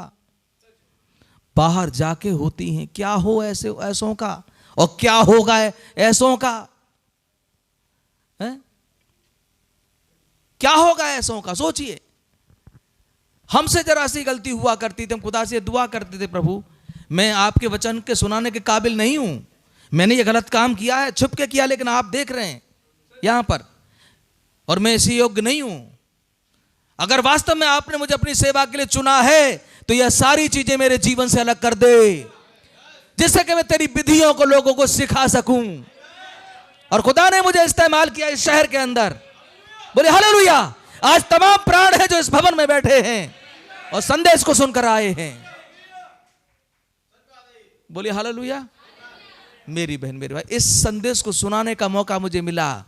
बाहर जाके होती हैं, क्या हो ऐसों का? और क्या होगा ऐसों का? है? क्या होगा ऐसों का? सोचिए। हमसे जरा सी गलती हुआ करती थी, हम खुदा से दुआ करते थे, प्रभु मैं आपके वचन के सुनाने के काबिल नहीं हूं, मैंने ये गलत काम किया है, छुप के किया, लेकिन आप देख रहे हैं यहां पर, और मैं इसी योग्य नहीं हूं। अगर वास्तव में आपने मुझे अपनी सेवा के लिए चुना है, तो यह सारी चीजें मेरे जीवन से अलग कर दे, जिससे कि मैं तेरी विधियों को लोगों को सिखा सकूं। और खुदा ने मुझे इस्तेमाल किया इस शहर के अंदर। बोले हालेलुया। आज तमाम प्राण हैं जो इस भवन में बैठे हैं और संदेश को सुनकर आए हैं। बोले हालेलुया। मेरी बहन मेरे भाई, इस संदेश को सुनाने का मौका मुझे मिला।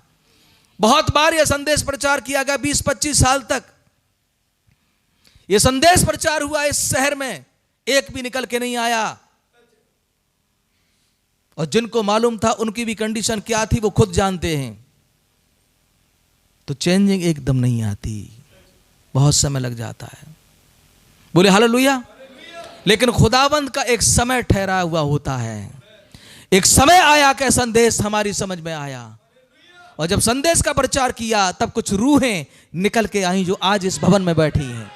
बहुत बार यह संदेश प्रचार किया गया, 20-25 साल तक यह संदेश प्रचार हुआ इस शहर में, एक भी निकल के नहीं आया। और जिनको मालूम था उनकी भी कंडीशन क्या थी वो खुद जानते हैं। तो चेंजिंग एकदम नहीं आती, बहुत समय लग जाता है। बोले हालेलुया। लेकिन खुदावंद का एक समय ठहरा हुआ होता है। एक समय आया कि संदेश हमारी समझ में आया, और जब संदेश का प्रचार किया तब कुछ रूहें निकल के आई जो आज इस भवन में बैठी हैं।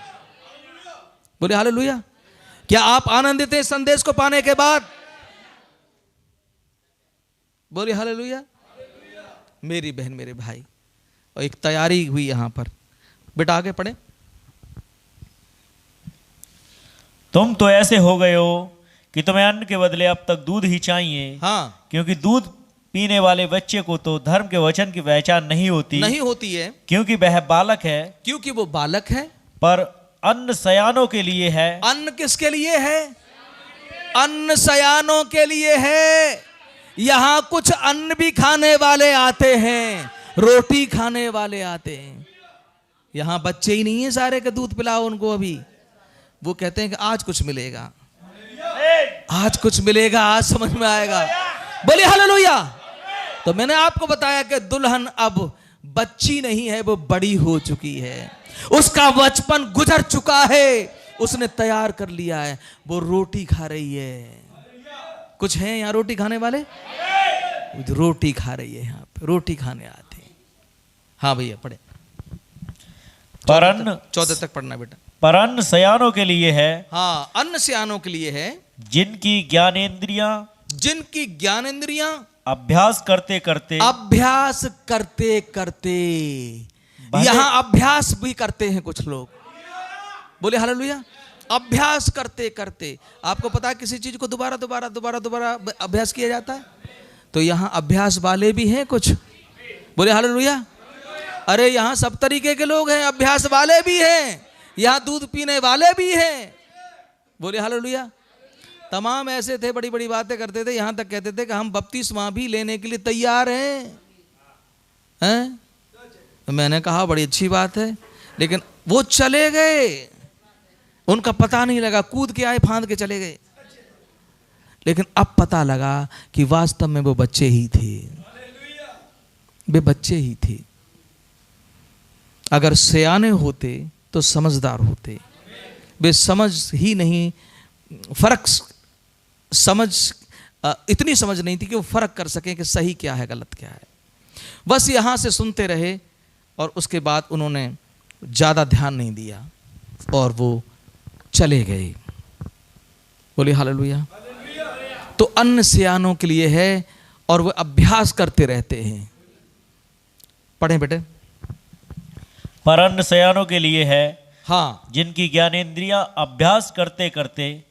बोले हालेलुया। क्या आप आनंदित हैं संदेश को पाने के बाद? बोले हालेलुया। मेरी बहन मेरे भाई, और एक तैयारी हुई यहां पर। बेटा आगे पढ़े। तुम तो ऐसे हो गए हो कि तुम्हें अन्न के बदले अब तक दूध ही चाहिए, हाँ, क्योंकि दूध पीने वाले बच्चे को तो धर्म के वचन की पहचान नहीं होती है, क्योंकि वह बालक है। क्योंकि वो बालक है। पर अन्न सयानों के लिए है। अन्न किसके लिए है? अन्न सयानों के लिए है। यहां कुछ अन्न भी खाने वाले आते हैं, रोटी खाने वाले आते हैं। यहां बच्चे ही नहीं है सारे के दूध पिलाओ उनको। अभी वो कहते हैं कि आज कुछ मिलेगा, आज कुछ मिलेगा, आज समझ में आएगा। बोलिए हालेलुया। तो मैंने आपको बताया कि दुल्हन अब बच्ची नहीं है, वो बड़ी हो चुकी है, उसका बचपन गुजर चुका है, उसने तैयार कर लिया है, वो रोटी खा रही है। कुछ है यहाँ रोटी खाने वाले? रोटी खा रही है, यहाँ पे रोटी खाने आते हैं। हाँ भैया पढ़े। पर अन्न 14 तक पढ़ना बेटा। पर अन्न सयानों के लिए है। हाँ, अन्न सयानों के लिए है, जिनकी ज्ञानेंद्रियां अभ्यास करते करते यहां अभ्यास भी करते हैं कुछ लोग। बोले हालेलुया। अभ्यास करते करते, आपको पता है किसी चीज को दोबारा दोबारा दोबारा दोबारा अभ्यास किया जाता है, तो यहां अभ्यास वाले भी हैं कुछ। बोले हालेलुया। अरे यहां सब तरीके के लोग हैं, अभ्यास वाले भी हैं, यहां दूध पीने वाले भी हैं। बोले हालेलुया। तमाम ऐसे थे, बड़ी बड़ी बातें करते थे, यहां तक कहते थे कि हम बपतिस्मा भी लेने के लिए तैयार हैं। तो मैंने कहा बड़ी अच्छी बात है, लेकिन वो चले गए, उनका पता नहीं लगा, कूद के आए, फांद के चले गए। लेकिन अब पता लगा कि वास्तव में वो बच्चे ही थे, वे बच्चे ही थे। अगर सयाने होते तो समझदार होते, वे समझ ही नहीं, फर्क समझ, इतनी समझ नहीं थी कि वो फर्क कर सकें कि सही क्या है गलत क्या है। बस यहां से सुनते रहे और उसके बाद उन्होंने ज्यादा ध्यान नहीं दिया और वो चले गए। बोले हालेलुया। तो अन्न सयानों के लिए है और वो अभ्यास करते रहते हैं। पढ़ें बेटे। पर अन्न सयानों के लिए है, हाँ, जिनकी ज्ञानेंद्रियां अभ्यास करते करते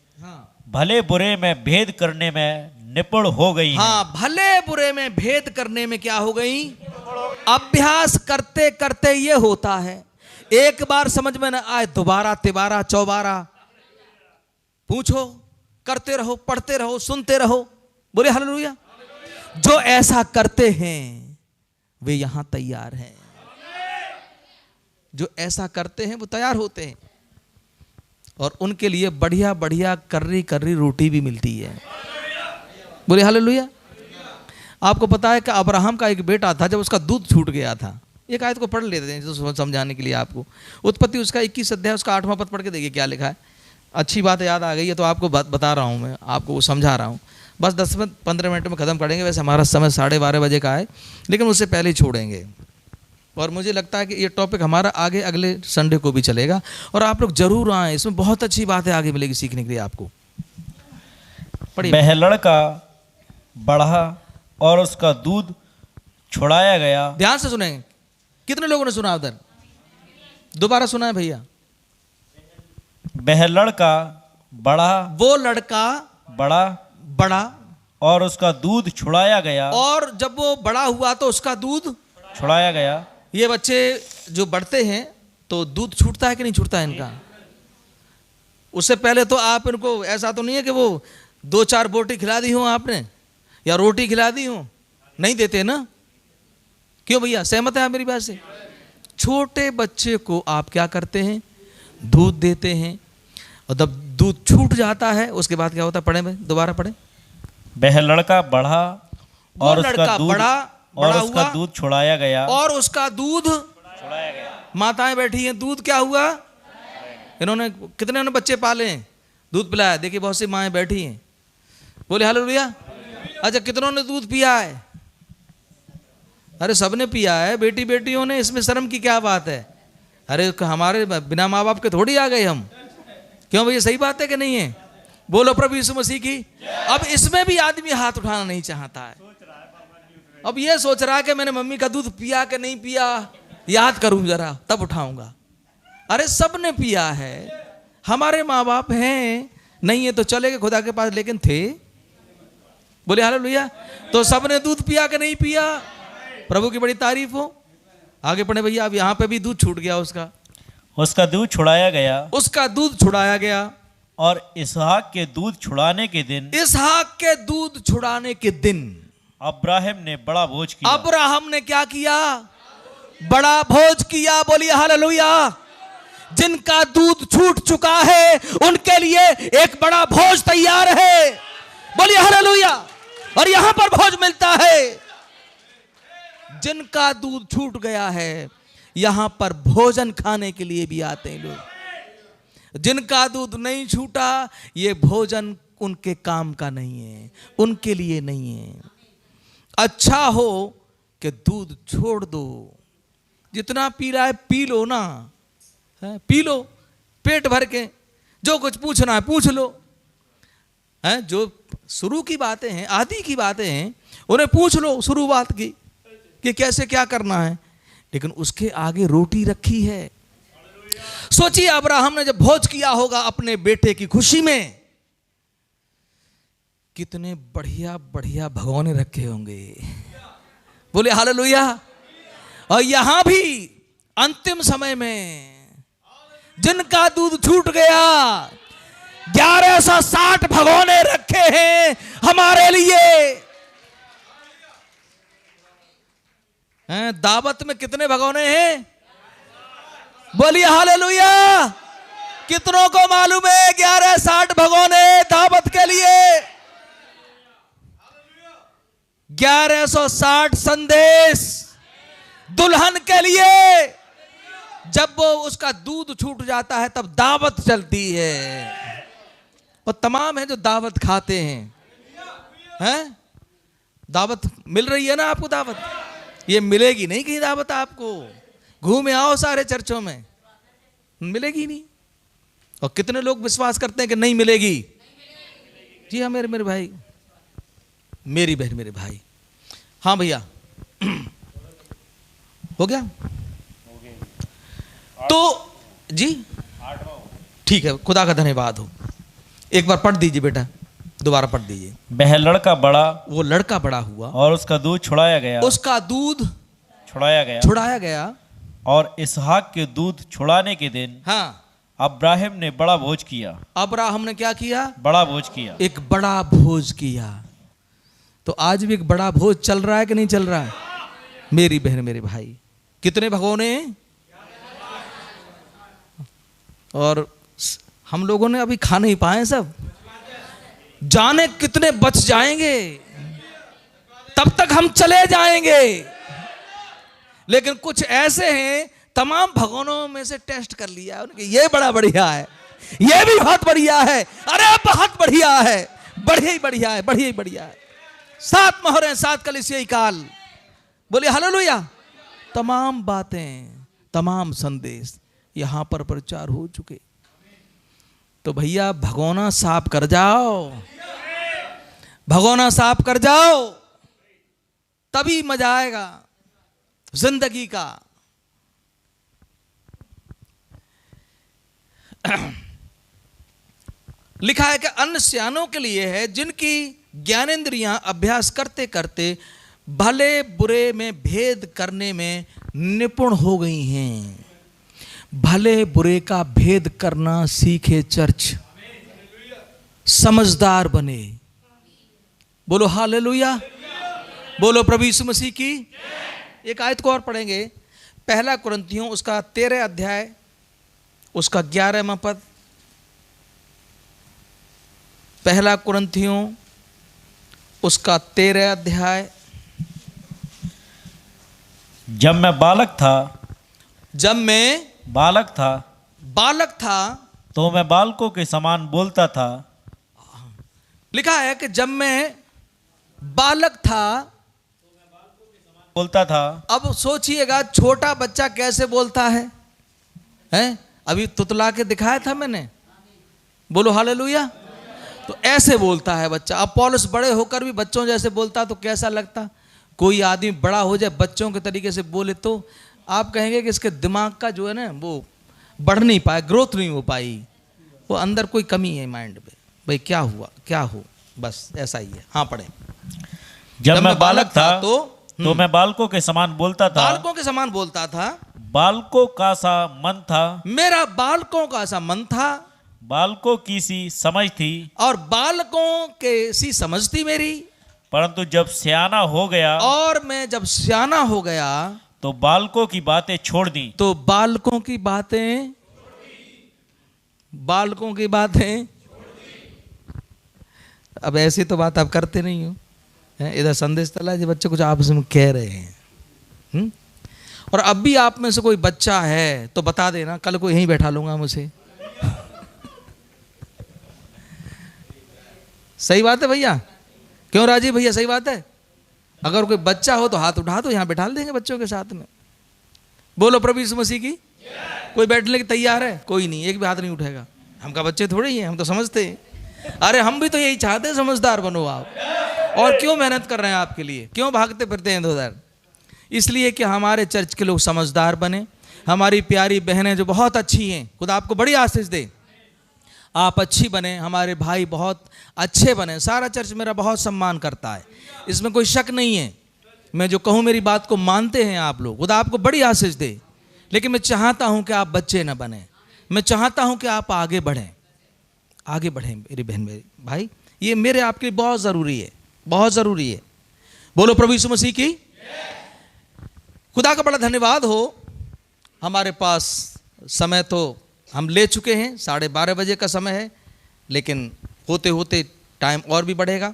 भले बुरे में भेद करने में निपुण हो गई हैं। हाँ, भले बुरे में भेद करने में क्या हो गई? अभ्यास करते करते ये होता है, एक बार समझ में न आए, दोबारा तिबारा चौबारा पूछो, करते रहो, पढ़ते रहो, सुनते रहो। बोले हालेलुया। जो ऐसा करते हैं वे यहां तैयार हैं, जो ऐसा करते हैं वो तैयार होते हैं, और उनके लिए बढ़िया बढ़िया कर्री कर्री रोटी भी मिलती है। बोले हालेलुया। आपको पता है कि अब्राहम का एक बेटा था, जब उसका दूध छूट गया था, एक आयत को पढ़ लेते हैं तो समझाने के लिए आपको। उत्पत्ति उसका 21 अध्याय उसका 8वां पद पढ़ के देखिए क्या लिखा है। अच्छी बात याद आ गई है तो आपको बता रहा हूँ, मैं आपको वो समझा रहा हूँ। बस 10-15 मिनट में ख़त्म करेंगे। वैसे हमारा समय 12:30 बजे का है, लेकिन उससे पहले ही छोड़ेंगे। और मुझे लगता है कि ये टॉपिक हमारा आगे अगले संडे को भी चलेगा, और आप लोग जरूर आएँ, इसमें बहुत अच्छी बात है आगे मिलेगी सीखने के लिए आपको। पढ़िए। वह लड़का बढ़ा और उसका दूध छुड़ाया गया। ध्यान से सुनेंगे। कितने लोगों ने सुना उधर? दोबारा सुना है भैया। वह लड़का बढ़ा, वो लड़का बड़ा और उसका दूध छुड़ाया गया। और जब वो बड़ा हुआ तो उसका दूध छुड़ाया गया। ये बच्चे जो बढ़ते हैं तो दूध छूटता है कि नहीं छूटता है इनका? उससे पहले तो आप इनको, ऐसा तो नहीं है कि वो 2-4 बोटी खिला दी हो आपने या रोटी खिला दी हो, नहीं देते ना? क्यों भैया, सहमत है आप मेरी बात से? छोटे बच्चे को आप क्या करते हैं? दूध देते हैं, और जब दूध छूट जाता है उसके बाद क्या होता है? पढ़े में, दोबारा पढ़े। वह लड़का बढ़ा और उसका दूध छुड़ाया गया। और उसका दूध छुड़ाया गया। माताएं बैठी हैं, दूध क्या हुआ? इन्होंने कितने ने बच्चे पाले हैं, दूध पिलाया। देखिए बहुत सी माएं बैठी हैं। बोले हालेलुया। अच्छा, कितनों ने दूध पिया है? अरे सबने पिया है, बेटी बेटियों ने, इसमें शर्म की क्या बात है? अरे हमारे बिना माँ बाप के थोड़ी आ गए हम। क्यों भैया, सही बात है कि नहीं है? बोलो प्रभु यीशु मसीह की। अब इसमें भी आदमी हाथ उठाना नहीं चाहता है। अब ये सोच रहा है कि मैंने मम्मी का दूध पिया कि नहीं पिया, याद करूं जरा तब उठाऊंगा। अरे सबने पिया है, हमारे माँ बाप हैं, नहीं है तो चले गए खुदा के पास, लेकिन थे। बोले हालेलुया। तो सबने दूध पिया कि नहीं पिया? प्रभु की बड़ी तारीफ हो। आगे पढ़े भैया। अब यहाँ पे भी दूध छूट गया उसका दूध छुड़ाया गया। उसका दूध छुड़ाया गया। और इसहाक के दूध छुड़ाने के दिन, इसहाक के दूध छुड़ाने के दिन अब्राहम ने बड़ा भोज किया। अब्राहम ने क्या किया? बड़ा भोज किया। बोलिए हालेलुया। जिनका दूध छूट चुका है उनके लिए एक बड़ा भोज तैयार है। बोलिए हालेलुया। और यहां पर भोज मिलता है। जिनका दूध छूट गया है यहां पर भोजन खाने के लिए भी आते हैं लोग। जिनका दूध नहीं छूटा, ये भोजन उनके काम का नहीं है, उनके लिए नहीं है। अच्छा हो कि दूध छोड़ दो। जितना पी रहा है पी लो ना, पी लो पेट भर के। जो कुछ पूछना है पूछ लो। जो शुरू की बातें हैं, आदि की बातें हैं, उन्हें पूछ लो शुरुआत की कि कैसे क्या करना है। लेकिन उसके आगे रोटी रखी है। सोचिए अब्राहम ने जब भोज किया होगा अपने बेटे की खुशी में, कितने बढ़िया बढ़िया भगोने रखे होंगे। बोले हालेलुया। और यहां भी अंतिम समय में जिनका दूध छूट गया, 1160 भगोने रखे हैं हमारे लिए। दावत में कितने भगोने हैं? बोलिए हालेलुया। कितनों को मालूम है 1160 भगोने दावत के लिए? 1160 संदेश दुल्हन के लिए। जब वो उसका दूध छूट जाता है तब दावत चलती है। और तमाम है जो दावत खाते हैं। दावत मिल रही है ना आपको? दावत ये मिलेगी नहीं कहीं दावत आपको। घूमे आओ सारे चर्चों में, मिलेगी नहीं। और कितने लोग विश्वास करते हैं कि नहीं मिलेगी? जी हाँ मेरे भाई, मेरी बहन, मेरे भाई। हाँ भैया हो गया तो जी ठीक है। खुदा का धन्यवाद हो। एक बार पढ़ दीजिए बेटा, दोबारा पढ़ दीजिए। वह लड़का बड़ा, वो लड़का बड़ा हुआ और उसका दूध छुड़ाया गया। उसका दूध छुड़ाया गया। और इसहाक के दूध छुड़ाने के दिन हाँ अब्राहम ने बड़ा भोज किया। अब्राहम ने क्या किया? बड़ा भोज किया। एक बड़ा भोज किया। तो आज भी एक बड़ा भोज चल रहा है कि नहीं चल रहा है? मेरी बहन, मेरे भाई, कितने भगोने? और हम लोगों ने अभी खा नहीं पाए सब। जाने कितने बच जाएंगे, तब तक हम चले जाएंगे। लेकिन कुछ ऐसे हैं तमाम भगवानों में से टेस्ट कर लिया उनके, ये बड़ा बढ़िया है, ये भी बहुत बढ़िया है, अरे बहुत बढ़िया है, बढ़िया ही बढ़िया है, बढ़िया ही बढ़िया है। 7 मोहरें 7 कलीसियाई काल। बोले हालेलुया। तमाम बातें, तमाम संदेश यहां पर प्रचार हो चुके। तो भैया भगोना साफ कर जाओ, भगोना साफ कर जाओ, तभी मजा आएगा जिंदगी का। लिखा है कि अन्य सियानों के लिए है जिनकी ज्ञानेंद्रियां अभ्यास करते करते भले बुरे में भेद करने में निपुण हो गई हैं। भले बुरे का भेद करना सीखे चर्च, समझदार बने। बोलो हालेलुया, बोलो प्रभु यीशु मसीह की। एक आयत को और पढ़ेंगे, 1 कुरिन्थियों उसका 13 अध्याय उसका 11वां पद। 1 कुरिन्थियों उसका 13 अध्याय। जब मैं बालक था तो मैं बालकों के समान बोलता था। लिखा है कि जब मैं बालक था बोलता था। अब सोचिएगा छोटा बच्चा कैसे बोलता है? अभी तुतला के दिखाया था मैंने। बोलो हालेलुया। तो ऐसे बोलता है बच्चा। अब पौलुस बड़े होकर भी बच्चों जैसे बोलता तो कैसा लगता? कोई आदमी बड़ा हो जाए बच्चों के तरीके से बोले तो आप कहेंगे कि इसके दिमाग का जो है ना वो बढ़ नहीं पाया, ग्रोथ नहीं हो पाई, वो अंदर कोई कमी है माइंड में। भाई क्या हुआ, क्या हो, बस ऐसा ही है। हाँ पढ़े। जब मैं बालक था तो मैं बालकों के समान बोलता था, बालकों के समान बोलता था, बालकों का सा मन था, मेरा बालकों का सा मन था, बालकों की सी समझ थी, और बालकों के सी समझ थी मेरी। परंतु जब सियाना हो गया और मैं जब सियाना हो गया तो बालकों की बातें छोड़ दी। तो बालकों की बातें, बालकों की बातें, अब ऐसी तो बात आप करते नहीं हो। इधर संदेश चला जी, बच्चे कुछ आपस में कह रहे हैं। और अब भी आप में से कोई बच्चा है तो बता देना, कल को यहीं बैठा लूंगा मुझे। सही बात है भैया, क्यों राजीव भैया, सही बात है। अगर कोई बच्चा हो तो हाथ उठा दो, यहां बैठा देंगे बच्चों के साथ में। बोलो प्रभु यीशु मसीह की। कोई बैठने के तैयार है? कोई नहीं, एक भी हाथ नहीं उठेगा। हम का बच्चे थोड़े ही हैं, हम तो समझते हैं। अरे हम भी तो यही चाहते हैं, समझदार बनो आप। और क्यों मेहनत कर रहे हैं आपके लिए, क्यों भागते फिरते हैं इधर? इसलिए कि हमारे चर्च के लोग समझदार बने। हमारी प्यारी बहनें जो बहुत अच्छी हैं, खुदा आपको बड़ी आशीष दे, आप अच्छी बने, हमारे भाई बहुत अच्छे बने। सारा चर्च मेरा बहुत सम्मान करता है, इसमें कोई शक नहीं है। मैं जो कहूँ मेरी बात को मानते हैं आप लोग, खुदा आपको बड़ी आशीष दे। लेकिन मैं चाहता हूँ कि आप बच्चे न बने, मैं चाहता हूँ कि आप आगे बढ़ें, आगे बढ़ें मेरी बहन, मेरे भाई। ये मेरे आपके लिए बहुत ज़रूरी है, बहुत ज़रूरी है। बोलो प्रभु यीशु मसीह की। खुदा का बड़ा धन्यवाद हो। हमारे पास समय तो हम ले चुके हैं, 12:30 बजे का समय है, लेकिन होते होते टाइम और भी बढ़ेगा।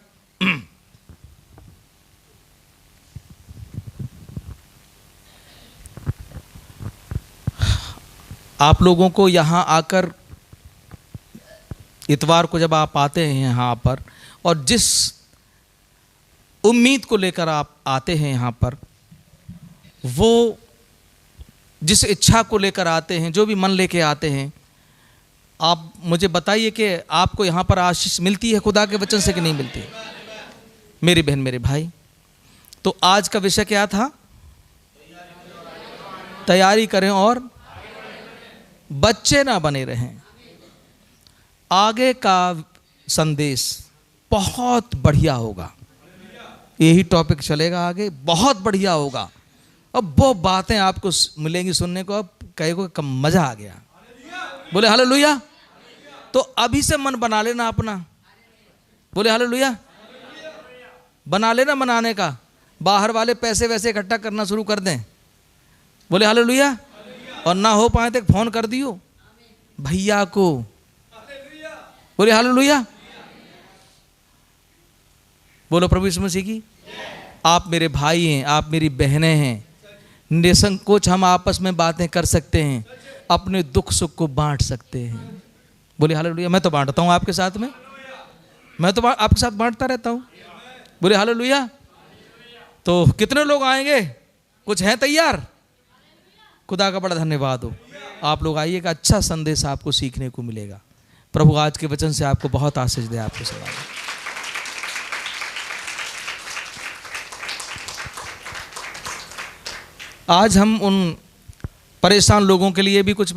आप लोगों को यहाँ आकर, इतवार को जब आप आते हैं यहाँ पर, और जिस उम्मीद को लेकर आप आते हैं यहाँ पर, वो जिस इच्छा को लेकर आते हैं, जो भी मन लेके आते हैं, आप मुझे बताइए कि आपको यहाँ पर आशीष मिलती है खुदा के वचन से कि नहीं मिलती? मेरी बहन, मेरे भाई, तो आज का विषय क्या था? तैयारी करें और बच्चे ना बने रहें। आगे का संदेश बहुत बढ़िया होगा, यही टॉपिक चलेगा आगे, बहुत बढ़िया होगा। अब वो बातें आपको मिलेंगी सुनने को, अब कहीं को मजा आ गया। बोले हालेलुया। तो अभी से मन बना लेना अपना, बोले हालेलुया, बना लेना मनाने का। बाहर वाले पैसे वैसे इकट्ठा करना शुरू कर दें, बोले हालेलुया। और ना हो पाए तो फोन कर दियो भैया को, बोले हालेलुया। बोलो प्रभु यीशु मसीह की। आप मेरे भाई हैं, आप मेरी बहनें हैं, निसंकोच हम आपस में बातें कर सकते हैं, अपने दुख सुख को बांट सकते हैं। बोले हालेलुया। मैं तो बांटता हूँ आपके साथ में, मैं तो आपके साथ बांटता रहता हूँ। बोले हालेलुया। तो कितने लोग आएंगे? कुछ हैं तैयार? खुदा का बड़ा धन्यवाद हो। आप लोग आइएगा, अच्छा संदेश आपको सीखने को मिलेगा। प्रभु आज के वचन से आपको बहुत आशीष दे। आपको सवाल आज हम उन परेशान लोगों के लिए भी कुछ